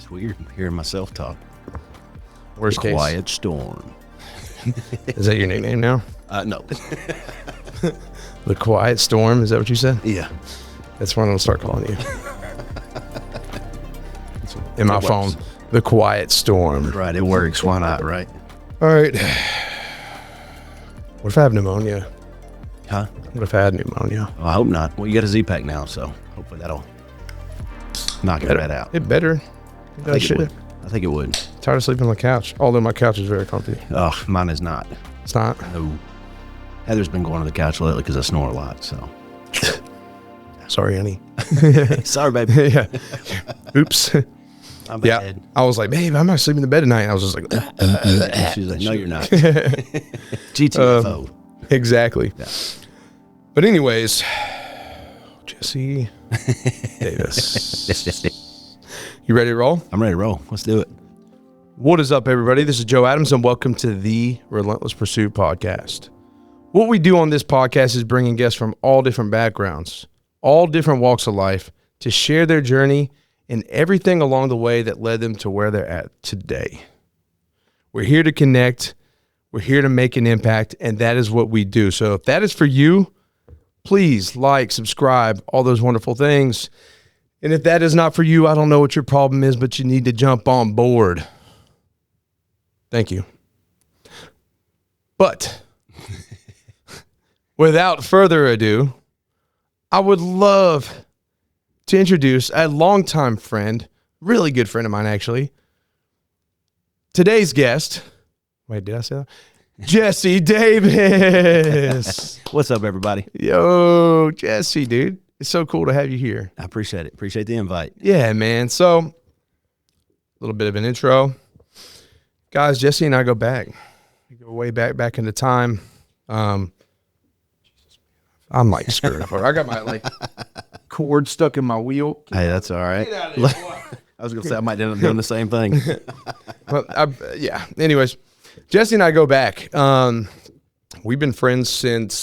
It's weird hearing myself talk. Worst case. Quiet storm. Is that your nickname now? No. The Quiet Storm, is that what you said? Yeah. That's what I'm going to start calling you. In my phone, The Quiet Storm. Right, it works. Why not, right? All right. What if I have pneumonia? Huh? What if I had pneumonia? Well, I hope not. Well, you got a Z-Pack now, so hopefully that'll knock it right out. It better. I think it would. Tired of sleeping on the couch, although my couch is very comfy. Oh, mine is not. It's not? No. Heather's been going to the couch lately because I snore a lot, so. Sorry, honey. Sorry, baby. Yeah. Oops. I'm bad. I was like, babe, I'm not sleeping in bed tonight. And I was just like, She's like, no, you're not. GTFO. Exactly. Yeah. But anyways, Jesse Davis. You ready to roll? I'm ready to roll. Let's do it. What is up, everybody? This is Joe Adams, and welcome to the Relentless Pursuit Podcast. What we do on this podcast is bringing guests from all different backgrounds, all different walks of life, to share their journey and everything along the way that led them to where they're at today. We're here to connect. We're here to make an impact, and that is what we do. So if that is for you, please like, subscribe, all those wonderful things. And if that is not for you, I don't know what your problem is, but you need to jump on board. Thank you. But without further ado, I would love to introduce a longtime friend, really good friend of mine, actually. Today's guest, wait, did I say that? Jesse Davis. What's up, everybody? Yo, Jesse, dude. It's so cool to have you here. I appreciate it. Appreciate the invite. Yeah, man. So, a little bit of an intro. Guys, Jesse and I go back. We go way back into time. I'm like screwed up. I got my cord stuck in my wheel. Hey, that's all right. Get out of here, boy. I was going to say I might end up doing the same thing. Yeah. Anyways, Jesse and I go back. We've been friends since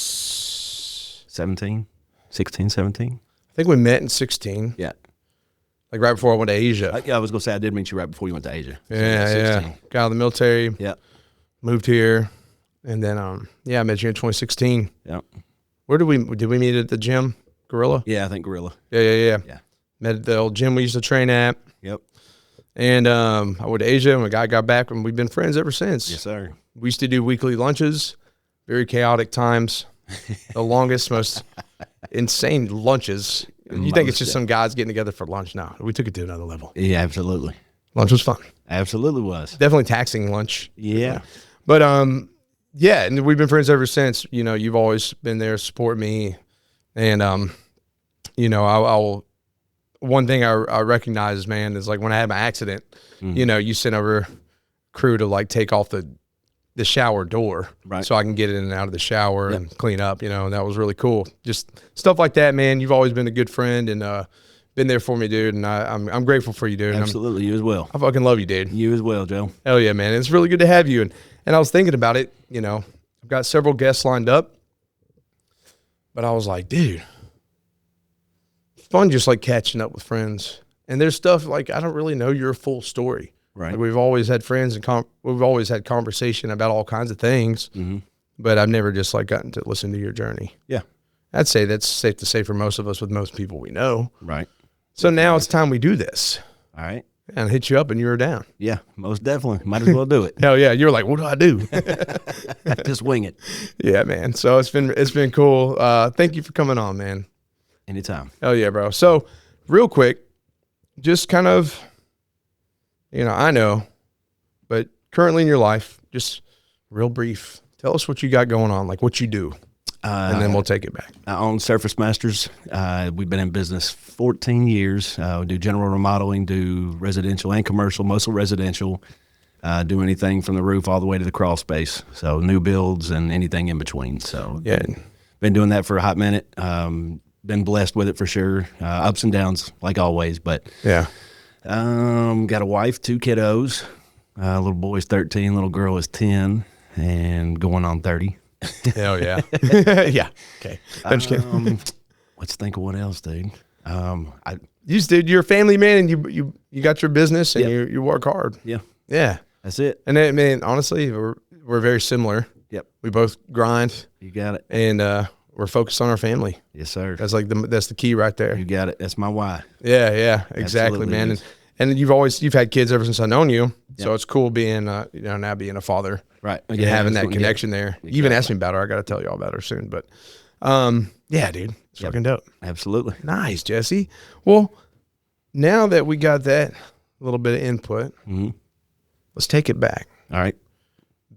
16, 17. I think we met in 16. Yeah. Like right before I went to Asia. I was going to say I did meet you right before you went to Asia. So Yeah. Got out of the military. Yeah. Moved here. And then, I met you in 2016. Yeah. Where did we meet at the gym? Gorilla? Yeah, I think Gorilla. Yeah. Yeah. Met at the old gym we used to train at. Yep. And I went to Asia, and I got back, and we've been friends ever since. Yes, sir. We used to do weekly lunches, very chaotic times, the longest, most insane lunches. You think it's just some guys getting together for lunch? No, we took it to another level. Yeah, absolutely. Lunch was fun. Absolutely was. Definitely taxing lunch. Yeah. But, yeah, and we've been friends ever since. You know, you've always been there to support me. And, I'll one thing I recognize, man, is like when I had my accident, you sent over crew to like take off the shower door, right, so I can get in and out of the shower and clean up, and that was really cool. Just stuff like that, man. You've always been a good friend and been there for me, dude, and I'm grateful for you, dude. Absolutely. You as well. I fucking love you, dude. You as well, Joe. Hell yeah, man. It's really good to have you. And I was thinking about it, I've got several guests lined up, but I was like, dude, it's fun just like catching up with friends. And there's stuff like I don't really know your full story. Right. Like we've always had friends and we've always had conversation about all kinds of things, but I've never just like gotten to listen to your journey. Yeah. I'd say that's safe to say for most of us with most people we know. Right. So now it's time we do this. All right. And I hit you up and you were down. Yeah, most definitely. Might as well do it. Hell yeah. You're like, what do I do? Just wing it. Yeah, man. So it's been cool. Thank you for coming on, man. Anytime. Hell yeah, bro. So real quick, just kind of, I know, but currently in your life, just real brief, tell us what you got going on, like what you do, and then we'll take it back. I own Surface Masters. We've been in business 14 years. We do general remodeling, do residential and commercial, mostly residential, do anything from the roof all the way to the crawl space. So new builds and anything in between. So yeah, been doing that for a hot minute. Been blessed with it for sure. Ups and downs like always, but yeah. Got a wife, 2 kiddos. Little boy's 13, little girl is 10, and going on 30. Hell yeah. Yeah. Okay. I'm just kidding. Let's think of what else, dude. I You're a family man, and you got your business, and you work hard. yeah, Yeah, that's it. and I mean, honestly, we're very similar. Yep, We both grind, you got it. and we're focused on our family. Yes, sir. That's that's the key right there. You got it. That's my why. Yeah, exactly, Absolutely man. is. And you've had kids ever since I known you, so it's cool being now being a father, Right. and Yeah, having that that's what- connection there. You even asked me about her. I got to tell you all about her soon, but yeah, dude, it's fucking dope. Absolutely. Nice, Jesse. Well, now that we got that little bit of input, let's take it back. All right.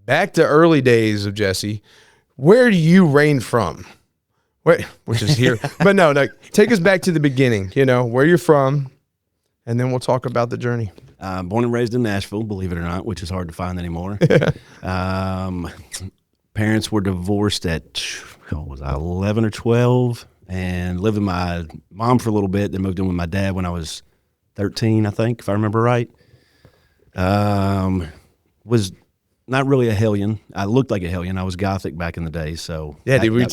Back to early days of Jesse. Where do you reign from? Which is here. But no, take us back to the beginning, where you're from, and then we'll talk about the journey. Born and raised in Nashville, believe it or not, which is hard to find anymore. Parents were divorced at, 11 or 12, and lived with my mom for a little bit, then moved in with my dad when I was 13, I think, if I remember right. Was not really a hellion. I looked like a hellion. I was gothic back in the day, so Yeah, dude,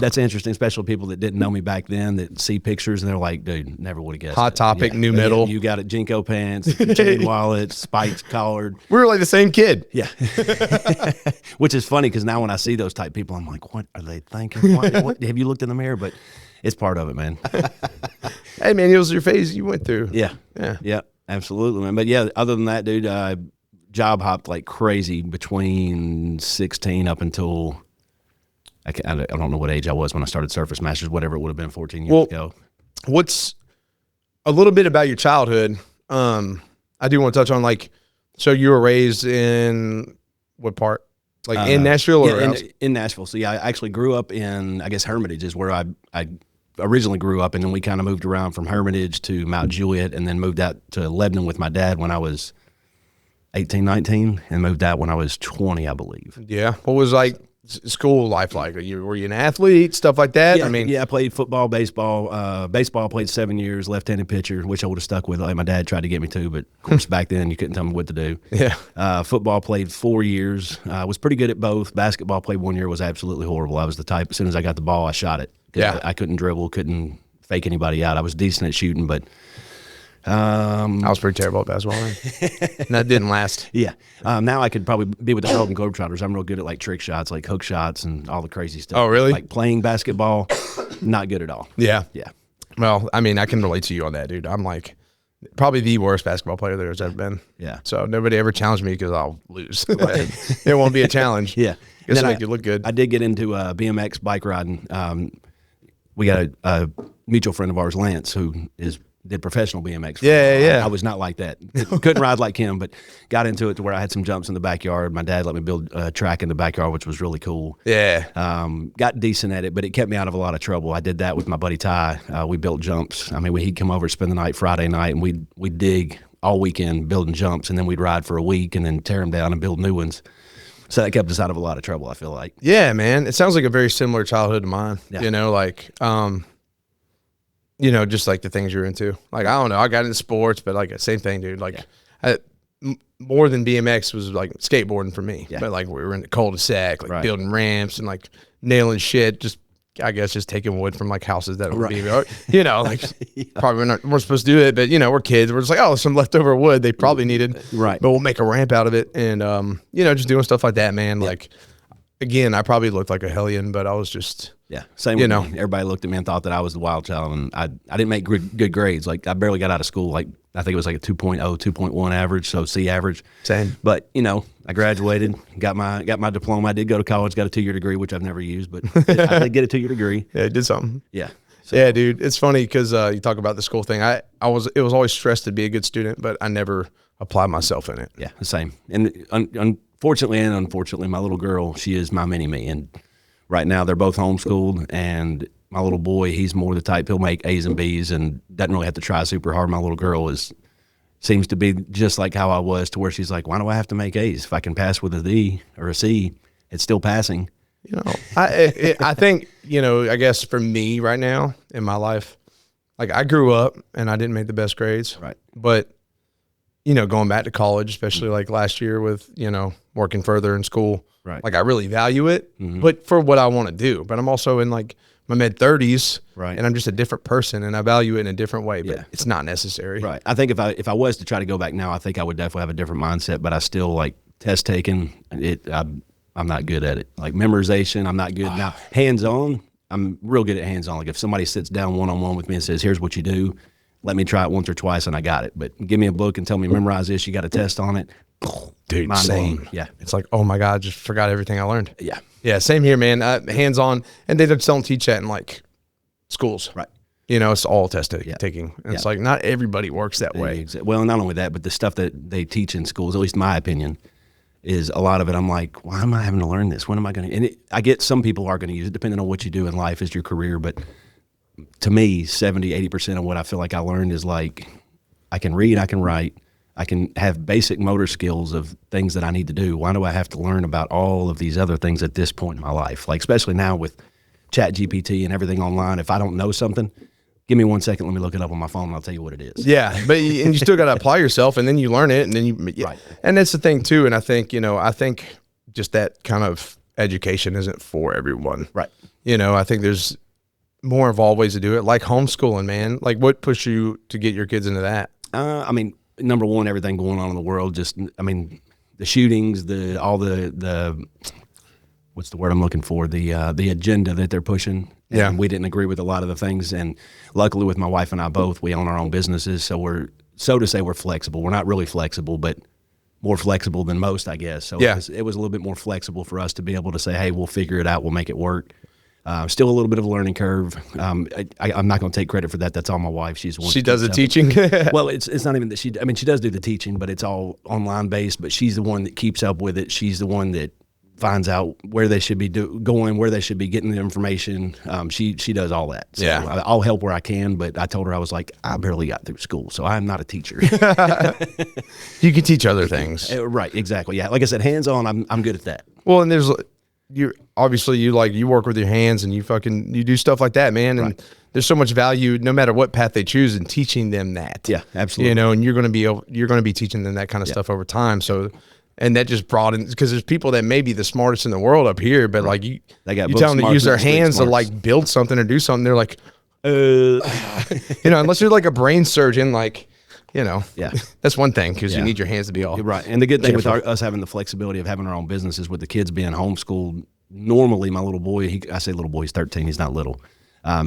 that's interesting, especially people that didn't know me back then that see pictures and they're like, dude, never would have guessed. Hot Topic, new But metal. you got it, Jinko pants, chain wallet, spiked collared. We were like the same kid. Yeah. Which is funny because now when I see those type people, I'm like, what are they thinking? What? Have you looked in the mirror? But it's part of it, man. Hey, man, it was your phase you went through. Yeah, absolutely, man. But yeah, other than that, dude, job hopped like crazy between 16 up until I don't know what age I was when I started Surface Masters, whatever it would have been 14 years ago. What's a little bit about your childhood? I do want to touch on so you were raised in what part? In Nashville or in Nashville. So yeah, I actually grew up in, I guess, Hermitage is where I originally grew up, and then we kind of moved around from Hermitage to Mount Juliet, and then moved out to Lebanon with my dad when I was 18, 19, and moved out when I was 20, I believe. Yeah. What was school life like? Were you an athlete, stuff like that? Yeah, I played football, baseball. Baseball, played 7 years, left-handed pitcher, which I would have stuck with like my dad tried to get me to, but of course back then you couldn't tell me what to do. Yeah. Football, played 4 years. I was pretty good at both. Basketball, played 1 year, was absolutely horrible. I was the type, as soon as I got the ball, I shot it. Yeah. I couldn't dribble, couldn't fake anybody out. I was decent at shooting, but I was pretty terrible at basketball, man. And that didn't last. Yeah. Now I could probably be with the Harlem Globetrotters. I'm real good at trick shots, like hook shots and all the crazy stuff. Oh, really? Like playing basketball, not good at all. Yeah. Yeah. Well, I mean, I can relate to you on that, dude. I'm probably the worst basketball player there's ever been. Yeah. So nobody ever challenged me because I'll lose. It won't be a challenge. Yeah. Just Then make you look good. I did get into BMX bike riding. We got a mutual friend of ours, Lance, who did professional BMX. Yeah. I was not like that. Couldn't ride like him, but got into it to where I had some jumps in the backyard. My dad let me build a track in the backyard, which was really cool. Yeah. Got decent at it, but it kept me out of a lot of trouble. I did that with my buddy Ty. We built jumps. I mean, he'd come over, spend the night Friday night, and we'd dig all weekend building jumps, and then we'd ride for a week and then tear them down and build new ones. So that kept us out of a lot of trouble, I feel like. Yeah, man. It sounds like a very similar childhood to mine. Yeah. Just like the things you're into. I don't know. I got into sports, but same thing, dude. More than BMX was skateboarding for me. Yeah. But we were in the cul-de-sac, Right. building ramps and nailing shit. Just taking wood from houses that would be, probably we're supposed to do it, but we're kids. We're just some leftover wood they probably needed. Right. But we'll make a ramp out of it. And, just doing stuff like that, man. Yeah. Again, I probably looked like a hellion, but I was just, Yeah, same with me. Everybody looked at me and thought that I was the wild child, and I didn't make good grades. I barely got out of school. I think it was a 2.0, 2.1 average, so C average. Same. But, I graduated, got my diploma. I did go to college, got a 2-year degree, which I've never used, but I did get a 2-year degree. Yeah, it did something. Yeah. So. Yeah, dude. It's funny because you talk about the school thing. It was always stressed to be a good student, but I never applied myself in it. Yeah, the same. And unfortunately, my little girl, she is my mini-me, and right now, they're both homeschooled, and my little boy, he's more the type, he'll make A's and B's and doesn't really have to try super hard. My little girl seems to be just like how I was, to where she's like, why do I have to make A's? If I can pass with a D or a C, it's still passing. I think, I guess for me right now in my life, I grew up and I didn't make the best grades. Right. But, going back to college, especially last year with, working further in school. Right. I really value it, but for what I want to do. But I'm also in my mid-30s, Right. and I'm just a different person, and I value it in a different way, but it's not necessary. Right. I think if I was to try to go back now, I think I would definitely have a different mindset, but I still like test taking. I'm not good at it. Like memorization, I'm not good. Now, hands-on, I'm real good at hands-on. Like if somebody sits down one-on-one with me and says, here's what you do, let me try it once or twice and I got it. But give me a book and tell me memorize this, you got a test on it. Dude, Mind same. blown. Yeah. It's like, oh my God, I just forgot everything I learned. Yeah. Yeah, same here, man. Hands-on, and they just don't teach that in like schools. Right. You know, it's all test taking. And it's like not everybody works that way. Well, not only that, but the stuff that they teach in schools, at least my opinion, is a lot of it. I'm like, why am I having to learn this? When am I going to? And I get some people are going to use it depending on what you do in life as your career. But to me, 70-80% of what I feel like I learned is like, I can read, I can write, I can have basic motor skills of things that I need to do. Why do I have to learn about all of these other things at this point in my life? Like, especially now with Chat GPT and everything online, if I don't know something, give me 1 second, let me look it up on my phone and I'll tell you what it is. Yeah, but you still got to apply yourself, and then you learn it, and then Right. And that's the thing too. And I think just that kind of education isn't for everyone. Right. I think there's more involved ways to do it, like homeschooling, man. Like, what pushed you to get your kids into that? I mean, number one, everything going on in the world, the shootings, all the what's the word I'm looking for? The agenda that they're pushing. Yeah. And we didn't agree with a lot of the things. And luckily with my wife and I both, we own our own businesses. So we're flexible. We're not really flexible, but more flexible than most, I guess. So yeah. it was a little bit more flexible for us to be able to say, hey, we'll figure it out. We'll make it work. Still a little bit of a learning curve. I'm not going to take credit for that. That's all my wife. She's the one. She does the teaching. Well, it's not even that she does do the teaching, but it's all online based. But she's the one that keeps up with it. She's the one that finds out where they should be going, where they should be getting the information. She does all that. So yeah. I'll help where I can. But I told her, I was like, I barely got through school, so I'm not a teacher. You can teach other things. Right. Exactly. Yeah. Like I said, hands on. I'm good at that. Well, and you work with your hands and you do stuff like that, man. And Right. there's so much value no matter what path they choose in teaching them that. Yeah, absolutely. And you're going to be teaching them that kind of stuff over time. So, and that just broadens, because there's people that may be the smartest in the world up here, but like you tell them to use their hands to like build something or do something. They're like, unless you're like a brain surgeon, like, yeah, that's one thing, because you need your hands to be all right. And the good thing with us having the flexibility of having our own businesses, with the kids being homeschooled, normally my little boy, I say little boy, he's 13, he's not little.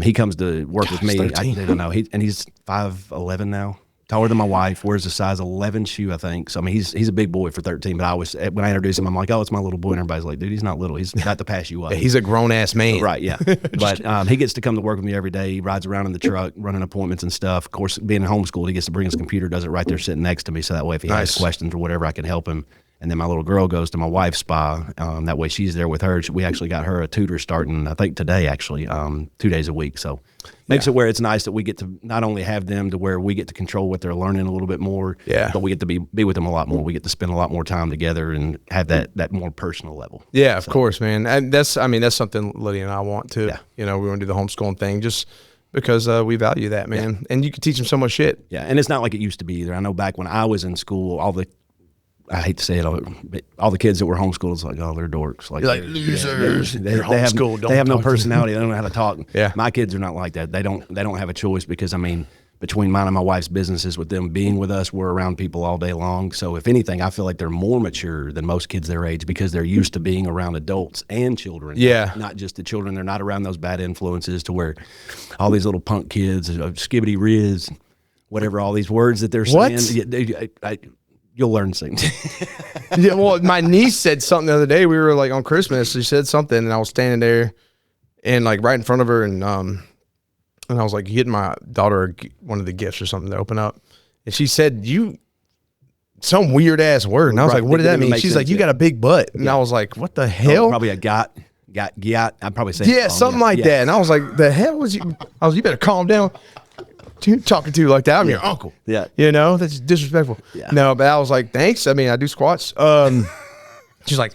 He comes to work with me. I don't know. And he's 5'11" now, taller than my wife, wears a size 11 shoe, I think. So, I mean, he's a big boy for 13, but when I introduce him, I'm like, oh, it's my little boy. And everybody's like, dude, he's not little. He's got to pass you up. He's a grown-ass man. Right, yeah. But he gets to come to work with me every day. He rides around in the truck, running appointments and stuff. Of course, being homeschooled, he gets to bring his computer, does it right there sitting next to me. So that way if he has questions or whatever, I can help him. And then my little girl goes to my wife's spa. That way she's there with her. We actually got her a tutor starting, I think today, actually, 2 days a week. So makes it where it's nice that we get to not only have them to where we get to control what they're learning a little bit more, but we get to be with them a lot more. We get to spend a lot more time together and have that more personal level. Yeah, of course, man. And that's something Lydia and I want to. Yeah. We want to do the homeschooling thing just because we value that, man. Yeah. And you can teach them so much shit. Yeah, and it's not like it used to be either. I know back when I was in school, I hate to say it, but all the kids that were homeschooled, it's like, oh, they're dorks. Like, you're like losers. They have no personality. They don't know how to talk. Yeah. My kids are not like that. They don't have a choice, because, I mean, between mine and my wife's businesses, with them being with us, we're around people all day long. So if anything, I feel like they're more mature than most kids their age, because they're used to being around adults and children. Yeah. Not just the children. They're not around those bad influences to where all these little punk kids, skibbity riz, whatever, all these words that they're saying. You'll learn things. Yeah, well, my niece said something the other day. We were like on Christmas. She said something, and I was standing there, and like right in front of her, and I was like getting my daughter one of the gifts or something to open up, and she said some weird ass word, and I was like, "What did that mean?" She's like, "You got a big butt," and I was like, "What the hell?" Probably a got. I'd probably say something like that, and I was like, "The hell was you?" I was, "You better calm down." Talking to you like that, I'm your uncle. Yeah, that's disrespectful. Yeah. No, but I was like, thanks. I mean, I do squats. She's like,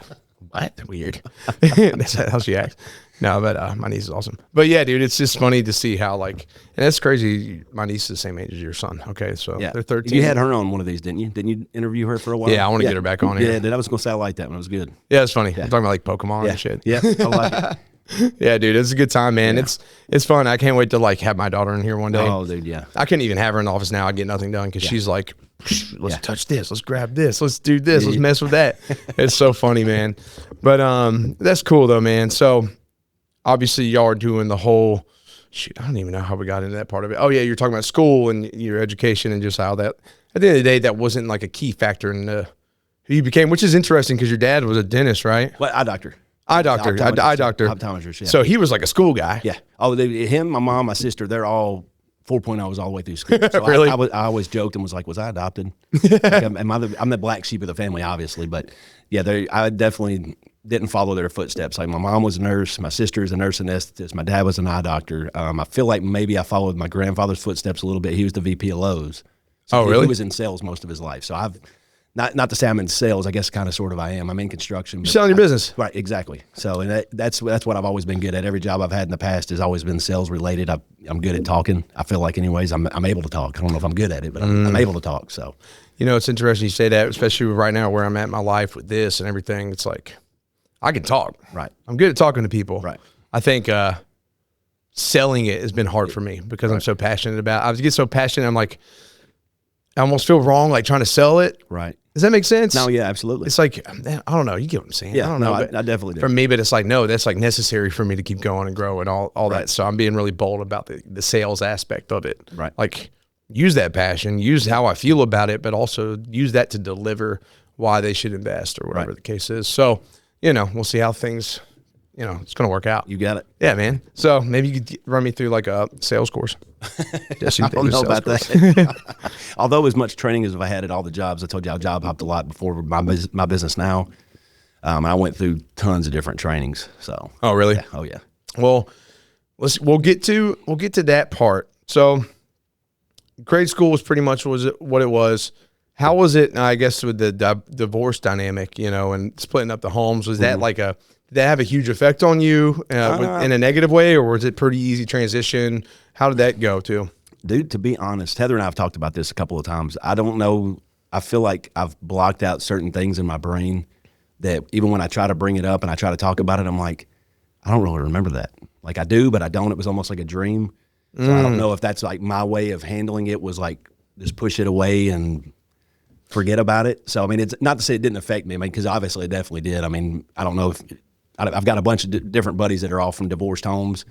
what? Weird. That's how she acts. No, but my niece is awesome. But yeah, dude, it's just funny to see how and it's crazy. My niece is the same age as your son. Okay, so they're 13. You had her on one of these, didn't you? Didn't you interview her for a while? Yeah, I want to get her back on here. Yeah, I was gonna say I like that one. It was good. Yeah, it's funny. I'm talking about like Pokemon and shit. Yeah, I like it. Yeah, dude, it's a good time, man. Yeah. It's fun. I can't wait to like have my daughter in here one day. Oh, dude, yeah. I couldn't even have her in the office now. I get nothing done because she's like, let's Yeah. touch this, let's grab this, let's do this, let's mess with that. It's so funny, man. But that's cool though, man. So obviously y'all are doing the whole shoot. I don't even know how we got into that part of it. Oh yeah, you're talking about school and your education and just how that. At the end of the day, that wasn't like a key factor in who you became, which is interesting because your dad was a dentist, right? Well, eye doctor. Eye doctor. Optometrist, yeah. So he was like a school guy. Yeah. Oh, him, my mom, my sister, they're all 4.0s all the way through school. So Really? I always joked and was like, was I adopted? Like, I'm the black sheep of the family, obviously. But yeah, I definitely didn't follow their footsteps. Like my mom was a nurse. My sister is a nurse anesthetist. My dad was an eye doctor. I feel like maybe I followed my grandfather's footsteps a little bit. He was the VP of Lowe's. So really? He was in sales most of his life. So I've, not to say I'm in sales, I guess kind of sort of I am. I'm in construction. You're selling your business. Right, exactly. So and that's what I've always been good at. Every job I've had in the past has always been sales related. I'm good at talking. I feel like anyways, I'm able to talk. I don't know if I'm good at it, but I'm able to talk. So, You know, it's interesting you say that, especially right now where I'm at in my life with this and everything. It's like, I can talk. right, I'm good at talking to people. right. I think selling it has been hard for me because I'm so passionate about it. I get so passionate, I'm like, I almost feel wrong, like trying to sell it. Right. Does that make sense? No, yeah, absolutely. It's like, man, I don't know. You get what I'm saying? Yeah, I don't know. no, but I definitely do. For me, but it's like, no, that's like necessary for me to keep going and grow and all that. So I'm being really bold about the sales aspect of it. Right. Like use that passion, use how I feel about it, but also use that to deliver why they should invest or whatever the case is. So, you know, we'll see how things, you know, it's going to work out. You got it. Yeah, man. So maybe you could run me through like a sales course. I don't know about that. Although as much training as I had at all the jobs, I told you I job hopped a lot before my business now. I went through tons of different trainings. So. Oh, really? Yeah. Oh, yeah. Well, we'll get to that part. So grade school was pretty much what it was. How was it, I guess, with the divorce dynamic, you know, and splitting up the homes? Was that like did that have a huge effect on you in a negative way, or was it pretty easy transition? How did that go too? Dude, to be honest, Heather and I have talked about this a couple of times. I don't know. I feel like I've blocked out certain things in my brain that even when I try to bring it up and I try to talk about it, I'm like, I don't really remember that. Like I do, but I don't. It was almost like a dream. So I don't know if that's like my way of handling it was like just push it away and forget about it. So, I mean, it's not to say it didn't affect me. I mean, because obviously it definitely did. I mean, I don't know if I've got a bunch of different buddies that are all from divorced homes,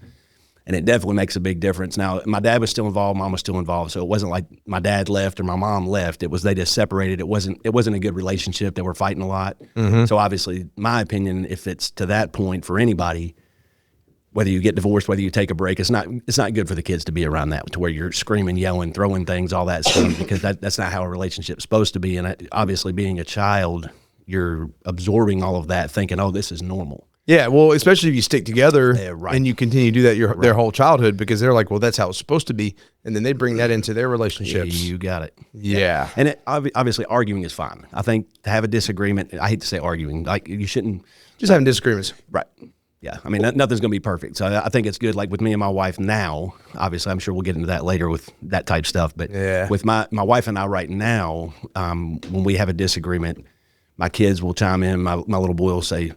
and it definitely makes a big difference. Now, my dad was still involved, mom was still involved, so it wasn't like my dad left or my mom left. It was they just separated. It wasn't a good relationship. They were fighting a lot. So obviously, my opinion, if it's to that point for anybody, whether you get divorced, whether you take a break, it's not good for the kids to be around that, to where you're screaming, yelling, throwing things, all that stuff, because that's not how a relationship's supposed to be. And obviously, being a child, you're absorbing all of that, thinking, oh, this is normal. Yeah, well, especially if you stick together right. and you continue to do that their whole childhood, because they're like, well, that's how it's supposed to be. And then they bring that into their relationships. You got it. Yeah. And obviously, arguing is fine. I think to have a disagreement, I hate to say arguing, like you shouldn't. Just having disagreements. Right. Yeah. I mean, nothing's going to be perfect. So I think it's good. Like with me and my wife now, obviously, I'm sure we'll get into that later with that type stuff. But with my wife and I right now, when we have a disagreement, my kids will chime in. My little boy will say,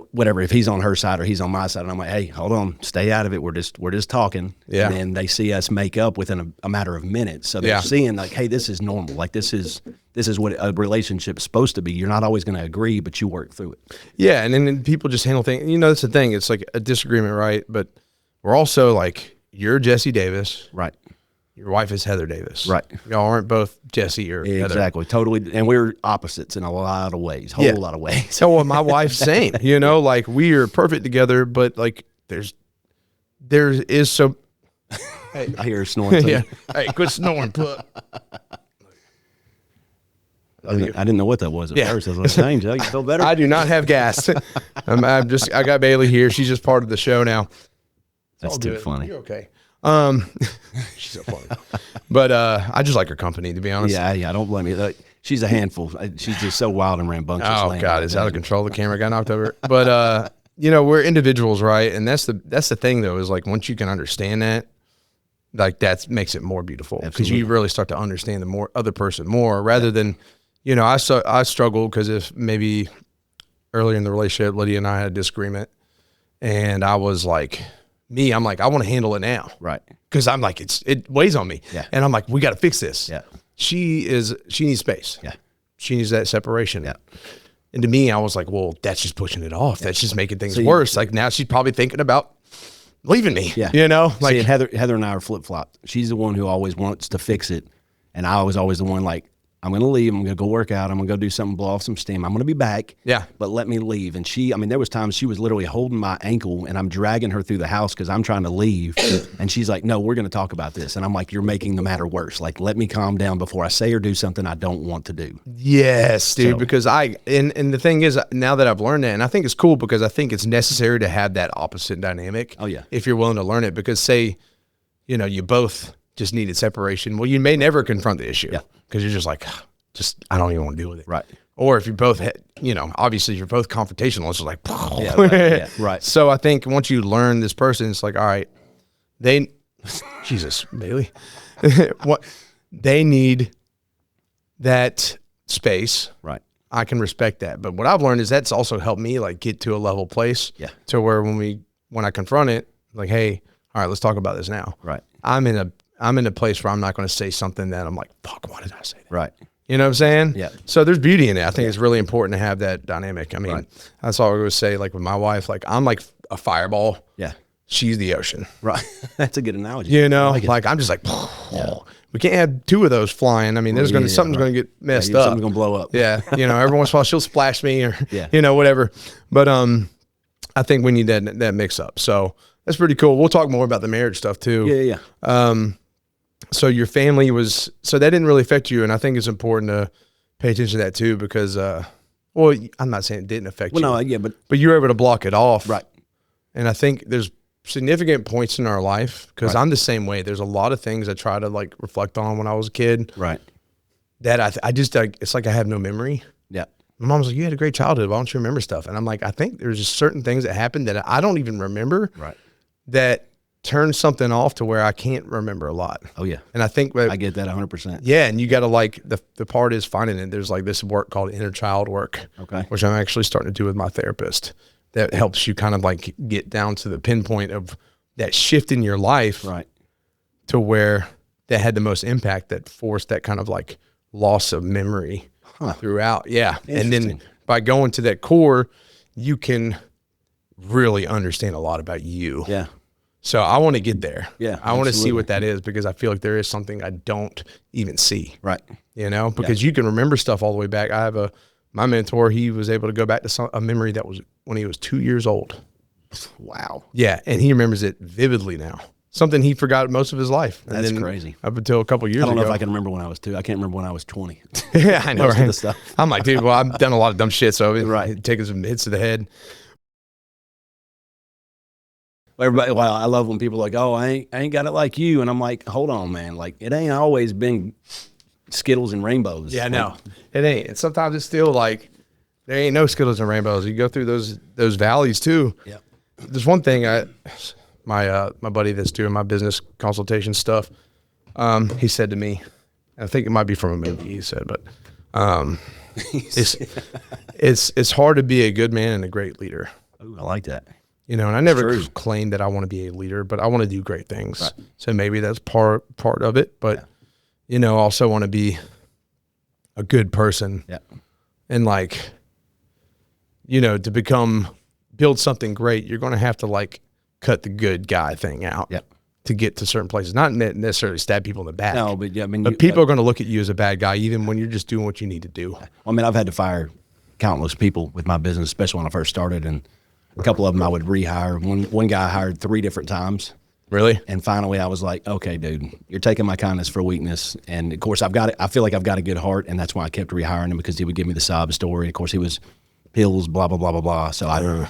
whatever, if he's on her side or he's on my side, and I'm like, hey, hold on, stay out of it. We're just talking. Yeah. And then they see us make up within a matter of minutes. So they're seeing like, hey, this is normal. Like this is what a relationship is supposed to be. You're not always going to agree, but you work through it. Yeah. And then people just handle things. You know, that's the thing. It's like a disagreement, right? But we're also like, you're Jesse Davis. Right. Your wife is Heather Davis. Right. Y'all aren't both Jesse or Heather. Exactly. Totally. And we're opposites in a lot of ways, whole lot of ways. So my wife's same, you know, like we are perfect together, but like there is so. Hey, I hear her snoring. Yeah. Hey, quit snoring, pup. I didn't know what that was at first. I was like, dang, Joe, you feel better? I do not have gas. I got Bailey here. She's just part of the show now. That's too funny. You're okay. She's so funny. But I just like her company, to be honest. Yeah, I don't blame you. She's a handful. She's just so wild and rambunctious. Oh God, it's out of control. The camera got knocked over. But you know, we're individuals, right? And that's the thing though, is like once you can understand that, like that makes it more beautiful, because you really start to understand the other person more, rather than, you know, I struggle because if maybe earlier in the relationship, Lydia and I had a disagreement, And I was like, I'm like, I want to handle it now. Right. Because I'm like, it weighs on me. Yeah. And I'm like, we got to fix this. Yeah. She needs space. Yeah. She needs that separation. Yeah. And to me, I was like, well, that's just pushing it off. That's just making things worse. Like now she's probably thinking about leaving me. Yeah. You know, like Heather and I are flip-flopped. She's the one who always wants to fix it. And I was always the one like, I'm going to leave. I'm going to go work out. I'm going to go do something, blow off some steam. I'm going to be back. Yeah. But let me leave. And there was times she was literally holding my ankle and I'm dragging her through the house because I'm trying to leave. And she's like, no, we're going to talk about this. And I'm like, you're making the matter worse. Like, let me calm down before I say or do something I don't want to do. Yes, dude. Because and the thing is, now that I've learned that, and I think it's cool because I think it's necessary to have that opposite dynamic. Oh, yeah. If you're willing to learn it, because say, you both just needed separation. Well, you may never confront the issue. Yeah. Because you're just like, I don't even want to deal with it. Right. Or if you both, obviously you're both confrontational, it's just like, yeah, right, yeah, right. So I think once you learn this person, it's like, all right, Jesus, Bailey, they need that space. Right. I can respect that. But what I've learned is that's also helped me like get to a level place. Yeah. To where when I confront it, like, hey, all right, let's talk about this now. Right. I'm in a place where I'm not going to say something that I'm like, fuck, why did I say that? Right. You know what I'm saying? Yeah. So there's beauty in it. I think it's really important to have that dynamic. I mean, that's all I would say. Like with my wife, like I'm like a fireball. Yeah. She's the ocean. Right. That's a good analogy. Like I'm just like, we can't have two of those flying. I mean, something's going to get messed up. Something's going to blow up. Yeah. Every once in a while she'll splash me or, Yeah. Whatever. But I think we need that mix up. So that's pretty cool. We'll talk more about the marriage stuff too. Yeah. So your family so that didn't really affect you. And I think it's important to pay attention to that too, because, I'm not saying it didn't affect you. No, yeah, but you were able to block it off. Right. And I think there's significant points in our life, because I'm the same way. There's a lot of things I try to like reflect on when I was a kid. Right. That I just like, it's like I have no memory. Yeah. My mom was like, you had a great childhood. Why don't you remember stuff? And I'm like, I think there's just certain things that happened that I don't even remember. Right. That turn something off to where I can't remember a lot. Oh yeah. And I think I get that 100%. Yeah. And you got to like, the part is finding it. There's like this work called inner child work, Okay. which I'm actually starting to do with my therapist, that helps you kind of like get down to the pinpoint of that shift in your life. Right. To where that had the most impact, that forced that kind of like loss of memory throughout. Yeah. And then by going to that core, you can really understand a lot about you. Yeah. So I want to get there. Yeah, I want to see what that is, because I feel like there is something I don't even see. Right. Because you can remember stuff all the way back. I have my mentor, he was able to go back to a memory that was when he was 2 years old. Wow. Yeah. And he remembers it vividly now. Something he forgot most of his life. And That's crazy. Up until a couple years ago. I don't know if I can remember when I was 2. I can't remember when I was 20. Yeah, I know, Most right? of the stuff. I'm like, dude, well, I've done a lot of dumb shit, so Right. taking some hits to the head. Everybody, well, I love when people are like, oh, I ain't got it like you. And I'm like, hold on, man. Like, it ain't always been Skittles and rainbows. Yeah, no, it ain't. And sometimes it's still like, there ain't no Skittles and rainbows. You go through those valleys too. Yeah. There's one thing my buddy that's doing my business consultation stuff, he said to me, I think it might be from a movie he said, but it's hard to be a good man and a great leader. Ooh, I like that. And I never claimed that I want to be a leader, but I want to do great things. Right. So maybe that's part of it, but I also want to be a good person. Yeah. And like, to build something great, you're going to have to like cut the good guy thing out. Yep. To get to certain places, not necessarily stab people in the back. No, but yeah, I mean, but people are going to look at you as a bad guy, even when you're just doing what you need to do. I mean, I've had to fire countless people with my business, especially when I first started, and a couple of them I would rehire. One guy I hired 3 different times. Really? And finally I was like, okay, dude, you're taking my kindness for weakness. And of course I feel like I've got a good heart, and that's why I kept rehiring him, because he would give me the sob story. Of course he was pills, blah, blah, blah, blah, blah. So I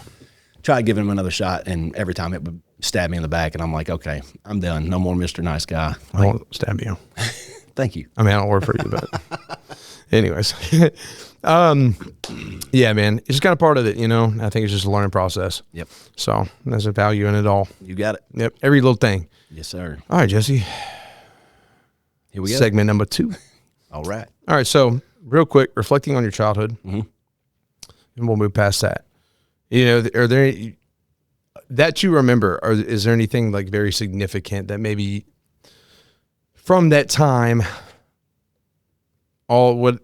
tried giving him another shot, and every time it would stab me in the back, and I'm like, okay, I'm done. No more Mr. Nice Guy. I won't stab you. Thank you. I mean, I don't work for you, but anyways. Yeah, man, it's just kind of part of it, I think it's just a learning process. Yep. So there's a value in it all. You got it. Yep. Every little thing. Yes, sir. All right, Jesse. Here we go. Segment number 2. All right. All right. So real quick, reflecting on your childhood, and we'll move past that. Are there that you remember, or is there anything like very significant that maybe from that time, all what,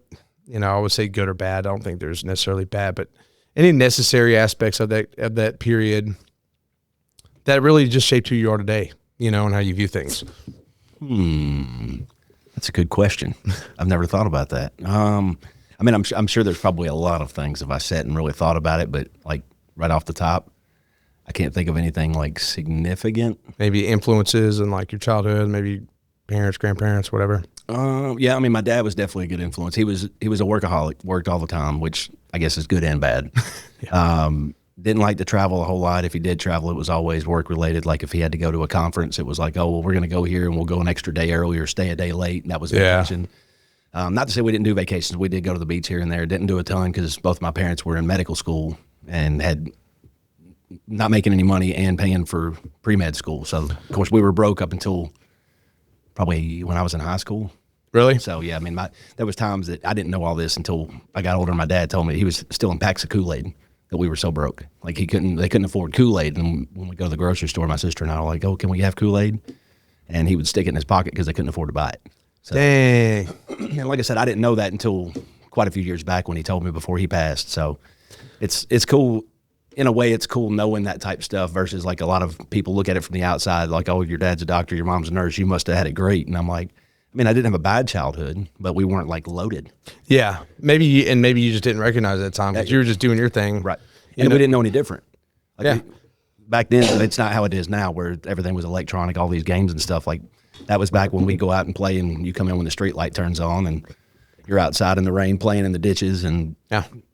I would say good or bad. I don't think there's necessarily bad, but any necessary aspects of that period that really just shaped who you are today, and how you view things? That's a good question. I've never thought about that. I'm sure there's probably a lot of things if I sat and really thought about it, but like right off the top, I can't think of anything like significant. Maybe influences in like your childhood, maybe parents, grandparents, whatever. Yeah, my dad was definitely a good influence. He was a workaholic, worked all the time, which I guess is good and bad. Yeah. Didn't like to travel a whole lot. If he did travel, it was always work related. Like if he had to go to a conference, it was like, oh, well, we're going to go here and we'll go an extra day early or stay a day late. And that was vacation. Not to say we didn't do vacations. We did go to the beach here and there. Didn't do a ton because both my parents were in medical school and had not making any money and paying for pre-med school. So, of course, we were broke up until probably when I was in high school. Really? So, yeah, there was times that I didn't know all this until I got older. My dad told me he was still in packs of Kool-Aid that we were so broke. Like they couldn't afford Kool-Aid. And when we go to the grocery store, my sister and I were like, oh, can we have Kool-Aid? And he would stick it in his pocket because they couldn't afford to buy it. So, dang. And like I said, I didn't know that until quite a few years back when he told me before he passed. So it's cool. In a way, it's cool knowing that type of stuff versus like a lot of people look at it from the outside like, oh, your dad's a doctor, your mom's a nurse, you must have had it great. And I'm like, I didn't have a bad childhood, but we weren't like loaded. Yeah. Maybe you just didn't recognize it at the time because you were just doing your thing. Right. And we didn't know any different. Like back then, it's not how it is now where everything was electronic, all these games and stuff. Like that was back when we go out and play and you come in when the street light turns on and you're outside in the rain playing in the ditches and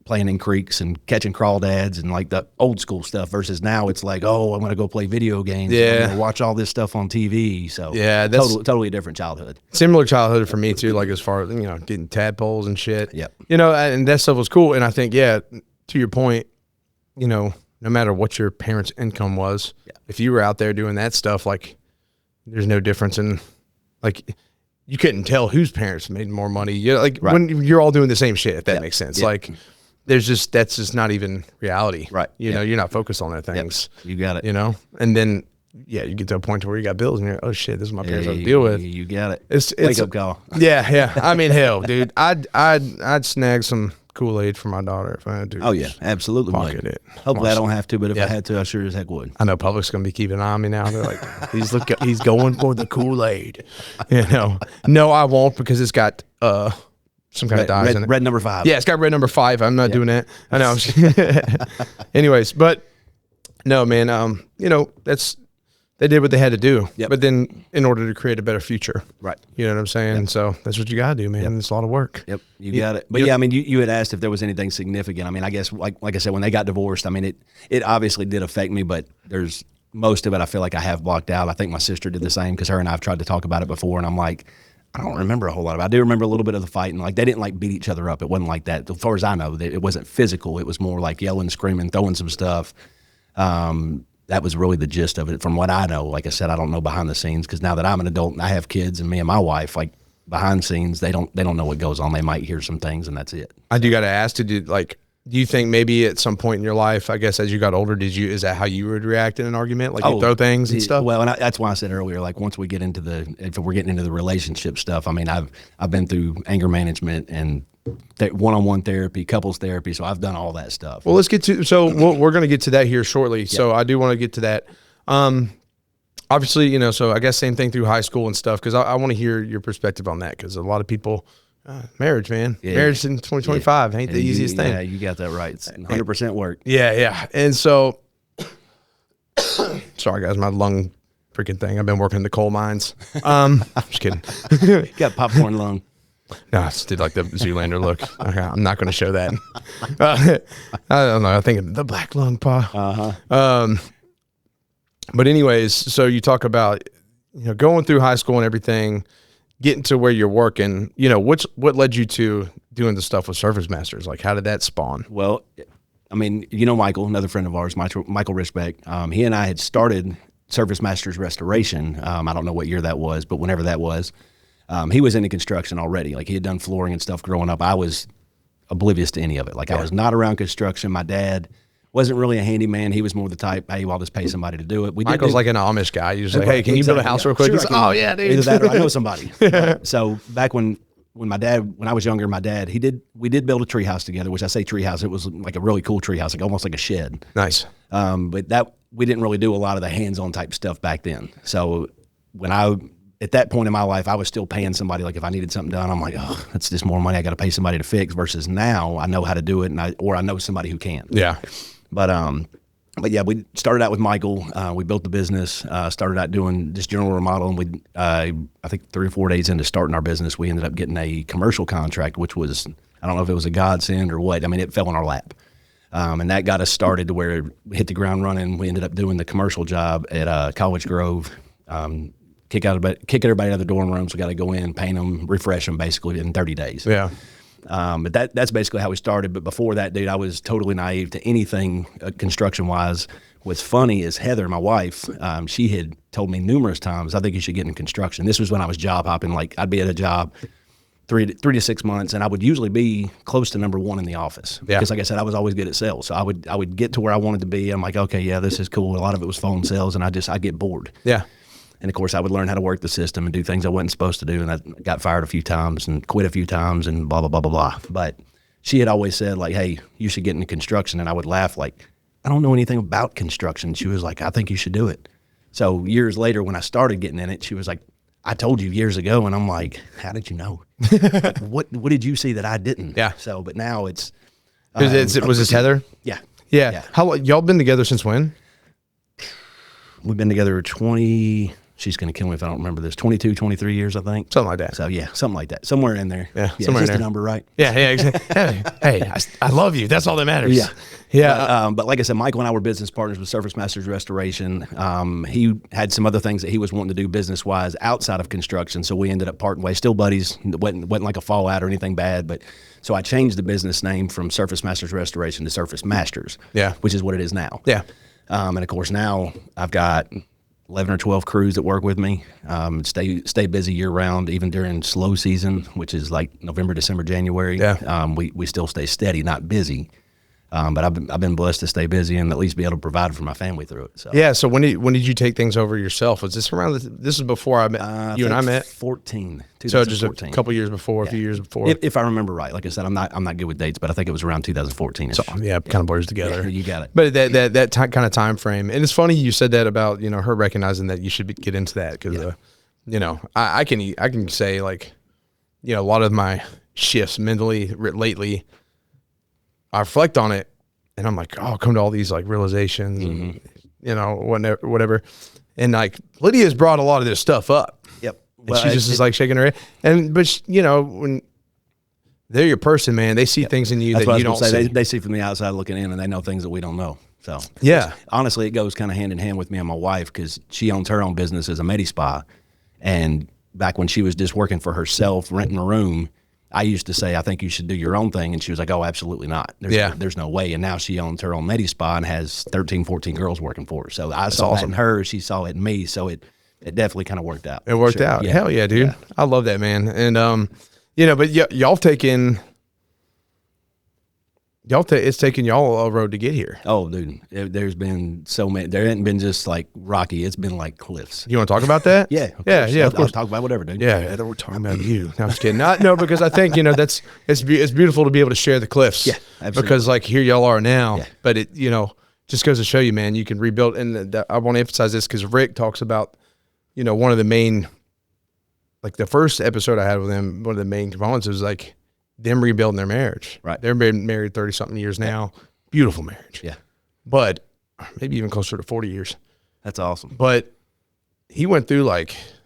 playing in creeks and catching crawdads and like the old school stuff versus now it's like, oh, I'm going to go play video games. Yeah. I'm gonna watch all this stuff on TV. So that's totally different childhood. Similar childhood for me too, like as far as, getting tadpoles and shit. Yep. And that stuff was cool. And I think, to your point, no matter what your parents' income was, if you were out there doing that stuff, like there's no difference in like, you couldn't tell whose parents made more money. When you're all doing the same shit, if that makes sense. Like that's just not even reality. Right. You're not focused on that things. You got it. And then, you get to a point where you got bills and you're, oh shit, this is my parents have to deal with. You got it. It's wake up call. Yeah. Hell, dude, I'd snag some Kool-Aid for my daughter if I had to. Oh yeah, absolutely. Pocket it. Hopefully I don't have to, but if I had to, I sure as heck would. I know public's gonna be keeping an eye on me now. They're like, he's going for the Kool-Aid. No, I won't because it's got some kind of dyes in it. Red number 5. Yeah, it's got red number 5. I'm not doing that. I know. Anyways, but no, man. They did what they had to do. Yep. But then in order to create a better future. Right. You know what I'm saying? Yep. So that's what you got to do, man. Yep. It's a lot of work. Yep. You got it. But you had asked if there was anything significant. I guess like I said, when they got divorced, it obviously did affect me, but there's most of it I feel like I have blocked out. I think my sister did the same because her and I have tried to talk about it before, and I'm like, I don't remember a whole lot of it. I do remember a little bit of the fighting. Like they didn't like beat each other up. It wasn't like that. As far as I know, it wasn't physical. It was more like yelling, screaming, throwing some stuff. That was really the gist of it from what I know. Like I said, I don't know behind the scenes because now that I'm an adult and I have kids and me and my wife, like behind the scenes, they don't know what goes on. They might hear some things and that's it. I do got to ask, do you think maybe at some point in your life, I guess as you got older, is that how you would react in an argument? Like you throw things and stuff? Well, and that's why I said earlier, like once we get into if we're getting into the relationship stuff, I've been through anger management and one-on-one therapy, couples therapy. So I've done all that stuff. Well, let's get to, we're going to get to that here shortly. Yep. So I do want to get to that. Obviously, so I guess same thing through high school and stuff. Cause I want to hear your perspective on that. Cause a lot of people, marriage, man, marriage in 2025 ain't the easiest thing. Yeah, you got that right. It's 100% work. Yeah. And so, sorry guys, my lung freaking thing. I've been working in the coal mines. I'm just kidding. You got popcorn lung. No, I just did like the Zoolander look. Okay, I'm not going to show that. I don't know. I think the black lung paw. But anyways, so you talk about going through high school and everything, getting to where you're working. What led you to doing the stuff with Surface Masters? Like, how did that spawn? Well, Michael, another friend of ours, Michael Rishbeck. He and I had started Surface Masters Restoration. I don't know what year that was, but whenever that was. He was into construction already. Like he had done flooring and stuff growing up. I was oblivious to any of it. Like I was not around construction. My dad Wasn't really a handyman. He was more the type, hey, well, I'll just pay somebody to do it. Michael's like an Amish guy. You just like, hey, can you build a house real quick? Sure, He's like, oh yeah, dude. Either that or I know somebody. So back when I was younger, my dad, we did build a tree house together, which I say tree house. It was like a really cool tree house, like almost like a shed. Nice. But we didn't really do a lot of the hands-on type stuff back then. So at that point in my life, I was still paying somebody. Like if I needed something done, I'm like, oh, that's just more money I got to pay somebody to fix. Versus now, I know how to do it, or I know somebody who can. Yeah. But yeah, we started out with Michael. We built the business. Started out doing just general remodeling. I think 3 or 4 days into starting our business, we ended up getting a commercial contract, which was, I don't know if it was a godsend or what. I mean, it fell in our lap. And that got us started to where we hit the ground running. We ended up doing the commercial job at College Grove. Kick everybody out of the dorm rooms. We got to go in, paint them, refresh them basically in 30 days. Yeah. But that's basically how we started. But before that, dude, I was totally naive to anything construction-wise. What's funny is Heather, my wife, she had told me numerous times, I think you should get in construction. This was when I was job hopping. Like I'd be at a job 3 to 6 months, and I would usually be close to number one in the office. Yeah. Because like I said, I was always good at sales. So I would get to where I wanted to be. I'm like, okay, yeah, this is cool. A lot of it was phone sales, and I'd get bored. Yeah. And of course, I would learn how to work the system and do things I wasn't supposed to do. And I got fired a few times and quit a few times and blah, blah, blah, blah, blah. But she had always said, like, hey, you should get into construction. And I would laugh, like, I don't know anything about construction. She was like, I think you should do it. So years later, when I started getting in it, she was like, I told you years ago. And I'm like, how did you know? Like, what did you see that I didn't? Yeah. So, but now it's. Was this Heather? Yeah. Yeah. How y'all been together since when? We've been together 20. She's going to kill me if I don't remember this. 22, 23 years, I think. Something like that. So, yeah, something like that. Somewhere in there. Yeah, somewhere in just there. a number, right? Yeah, exactly. Hey, I love you. That's all that matters. Yeah. Yeah. But like I said, Michael and I were business partners with Surface Masters Restoration. He had some other things that he was wanting to do business-wise outside of construction, so we ended up parting ways. Still buddies. It wasn't like a fallout or anything bad, but so I changed the business name from Surface Masters Restoration to Surface Masters, which is what it is now. Yeah. And of course, now I've got 11 or 12 crews that work with me, stay busy year round, even during slow season, which is like November, December, January. Yeah. We still stay steady, not busy. But I've been blessed to stay busy and at least be able to provide for my family through it. So yeah. So when did you take things over yourself? Was this around? This is before I met you and I met. 2014. So just a couple years before, a few years before. If I remember right. Like I said, I'm not good with dates, but I think it was around 2014. So yeah, kind of blurs together. Yeah, you got it. But that kind of time frame, and it's funny you said that about her recognizing that you should get into that because I can say like a lot of my shifts mentally lately, I reflect on it and I'm like, oh, I'll come to all these like realizations and whatever. And like Lydia's brought a lot of this stuff up. Yep. And she just is like shaking her head. But when they're your person, man, they see things in you that you don't see. They see from the outside looking in and they know things that we don't know. So yeah, honestly, it goes kind of hand in hand with me and my wife because she owns her own business as a Medi-Spa. And back when she was just working for herself, renting a room, I used to say, I think you should do your own thing. And she was like, oh, absolutely not. There's no way. And now she owns her own Medi-Spa and has 13, 14 girls working for her. So I saw that in her. She saw it in me. So it definitely kind of worked out. It worked out. Yeah. Hell yeah, dude. Yeah. I love that, man. And, but y'all it's taken y'all a road to get here. Oh, dude, there's been so many. There hasn't been just like rocky. It's been like cliffs. You want to talk about that? Yeah. Of course. I'll talk about whatever, dude. Yeah. We're talking about you. No, I'm just kidding. No, because I think, it's beautiful to be able to share the cliffs. Yeah, absolutely. Because like here y'all are now, yeah. But it, just goes to show you, man, you can rebuild. And I want to emphasize this because Rick talks about, one of the main, like the first episode I had with him, one of the main components was like, them rebuilding their marriage. Right. They've been married 30 something years now. Beautiful marriage. Yeah. But maybe even closer to 40 years. That's awesome. But he went through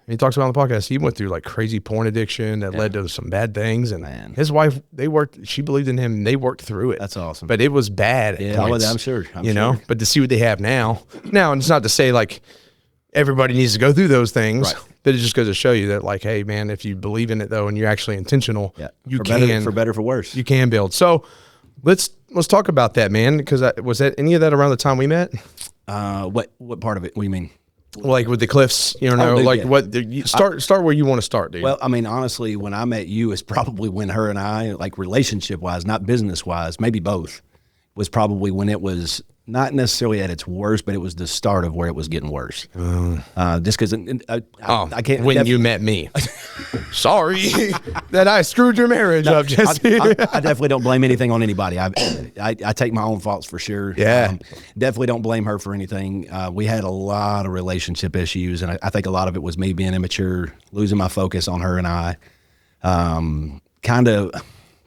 he talks about on the podcast, he went through like crazy porn addiction that led to some bad things. And his wife, she believed in him and they worked through it. That's awesome. But it was bad at points. I'm sure. But to see what they have now, and it's not to say like everybody needs to go through those things. Right. But it just goes to show you that, like, hey, man, if you believe in it though, and you're actually intentional, you can for better for worse. You can build. So let's talk about that, man. Because was that any of that around the time we met? What part of it? What do you mean? Like with the cliffs, start where you want to start, dude. Well, I mean, honestly, when I met you, is probably when her and I, like relationship wise, not business wise, maybe both, was probably when it was not necessarily at its worst, but it was the start of where it was getting worse. Just because I can't. When you met me, sorry that I screwed your marriage up, Jesse. I definitely don't blame anything on anybody. I take my own faults for sure. Yeah. Definitely don't blame her for anything. We had a lot of relationship issues, and I think a lot of it was me being immature, losing my focus on her and I. Kind of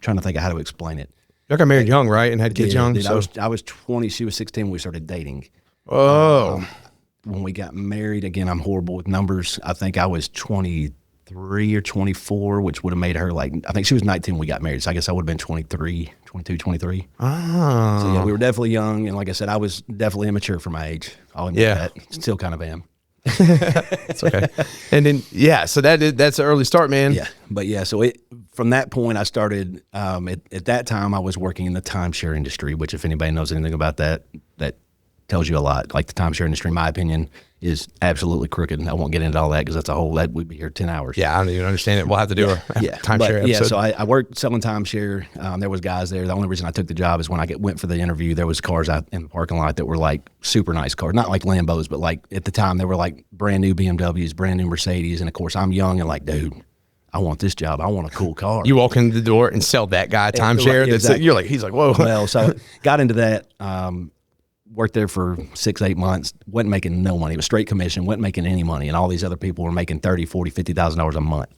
trying to think of how to explain it. You got married young, right? And had kids young? Dude, I was 20. She was 16 when we started dating. Oh. When we got married, again, I'm horrible with numbers. I think I was 23 or 24, which would have made her I think she was 19 when we got married. So I guess I would have been 23, 22, 23. Oh. So yeah, we were definitely young. And like I said, I was definitely immature for my age. I'll admit that. Still kind of am. It's okay. And then, so that's an early start, man. Yeah. But yeah, so from that point, I started, at that time, I was working in the timeshare industry, which if anybody knows anything about that tells you a lot. Like the timeshare industry, in my opinion, is absolutely crooked. And I won't get into all that because that's we'd be here 10 hours. Yeah, I don't even understand it. We'll have to do a timeshare episode. Yeah, so I worked selling timeshare. There was guys there. The only reason I took the job is when I went for the interview, there was cars out in the parking lot that were like super nice cars. Not like Lambos, but like at the time, they were like brand new BMWs, brand new Mercedes. And of course, I'm young and like, dude, I want this job. I want a cool car. You walk in the door and sell that guy a timeshare. Exactly. He's like, whoa. Well, so got into that. Worked there for 6-8 months, wasn't making no money. It was straight commission, wasn't making any money. And all these other people were making $30,000, $40,000, $50,000 a month.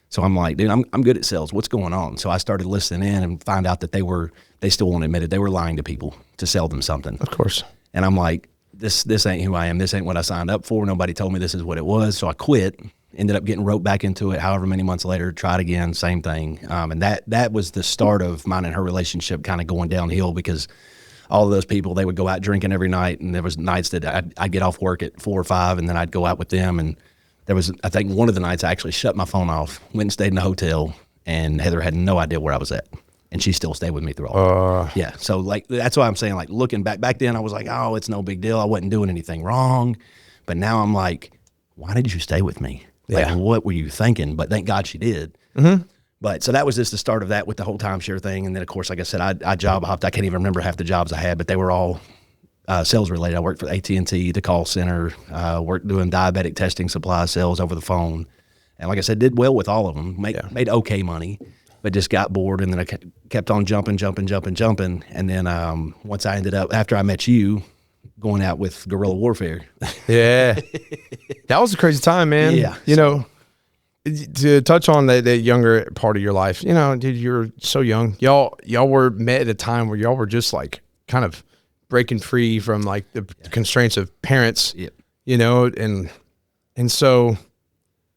So I'm like, dude, I'm good at sales. What's going on? So I started listening in and find out that they still won't admit it. They were lying to people to sell them something. Of course. And I'm like, this ain't who I am. This ain't what I signed up for. Nobody told me this is what it was. So I quit, ended up getting roped back into it. However many months later, tried again, same thing. And that was the start of mine and her relationship kind of going downhill because all of those people, they would go out drinking every night, and there was nights that I'd get off work at 4 or 5, and then I'd go out with them. And there was, I think one of the nights I actually shut my phone off, went and stayed in the hotel, and Heather had no idea where I was at, and she still stayed with me through all that. Yeah, so like that's why I'm saying, like looking back then, I was like, oh, it's no big deal. I wasn't doing anything wrong, but now I'm like, why did you stay with me? Like, what were you thinking? But thank God she did. Mm-hmm. But so that was just the start of that with the whole timeshare thing. And then, of course, like I said, I job hopped. I can't even remember half the jobs I had, but they were all sales related. I worked for AT&T, the call center, worked doing diabetic testing supply sales over the phone. And like I said, did well with all of them, made okay money, but just got bored. And then I kept on jumping. And then once I ended up, after I met you, going out with guerrilla warfare. Yeah. That was a crazy time, man. Yeah. You know, to touch on the younger part of your life, you know, dude, you're so young. Y'all were met at a time where y'all were just like kind of breaking free from like the constraints of parents, you know, and so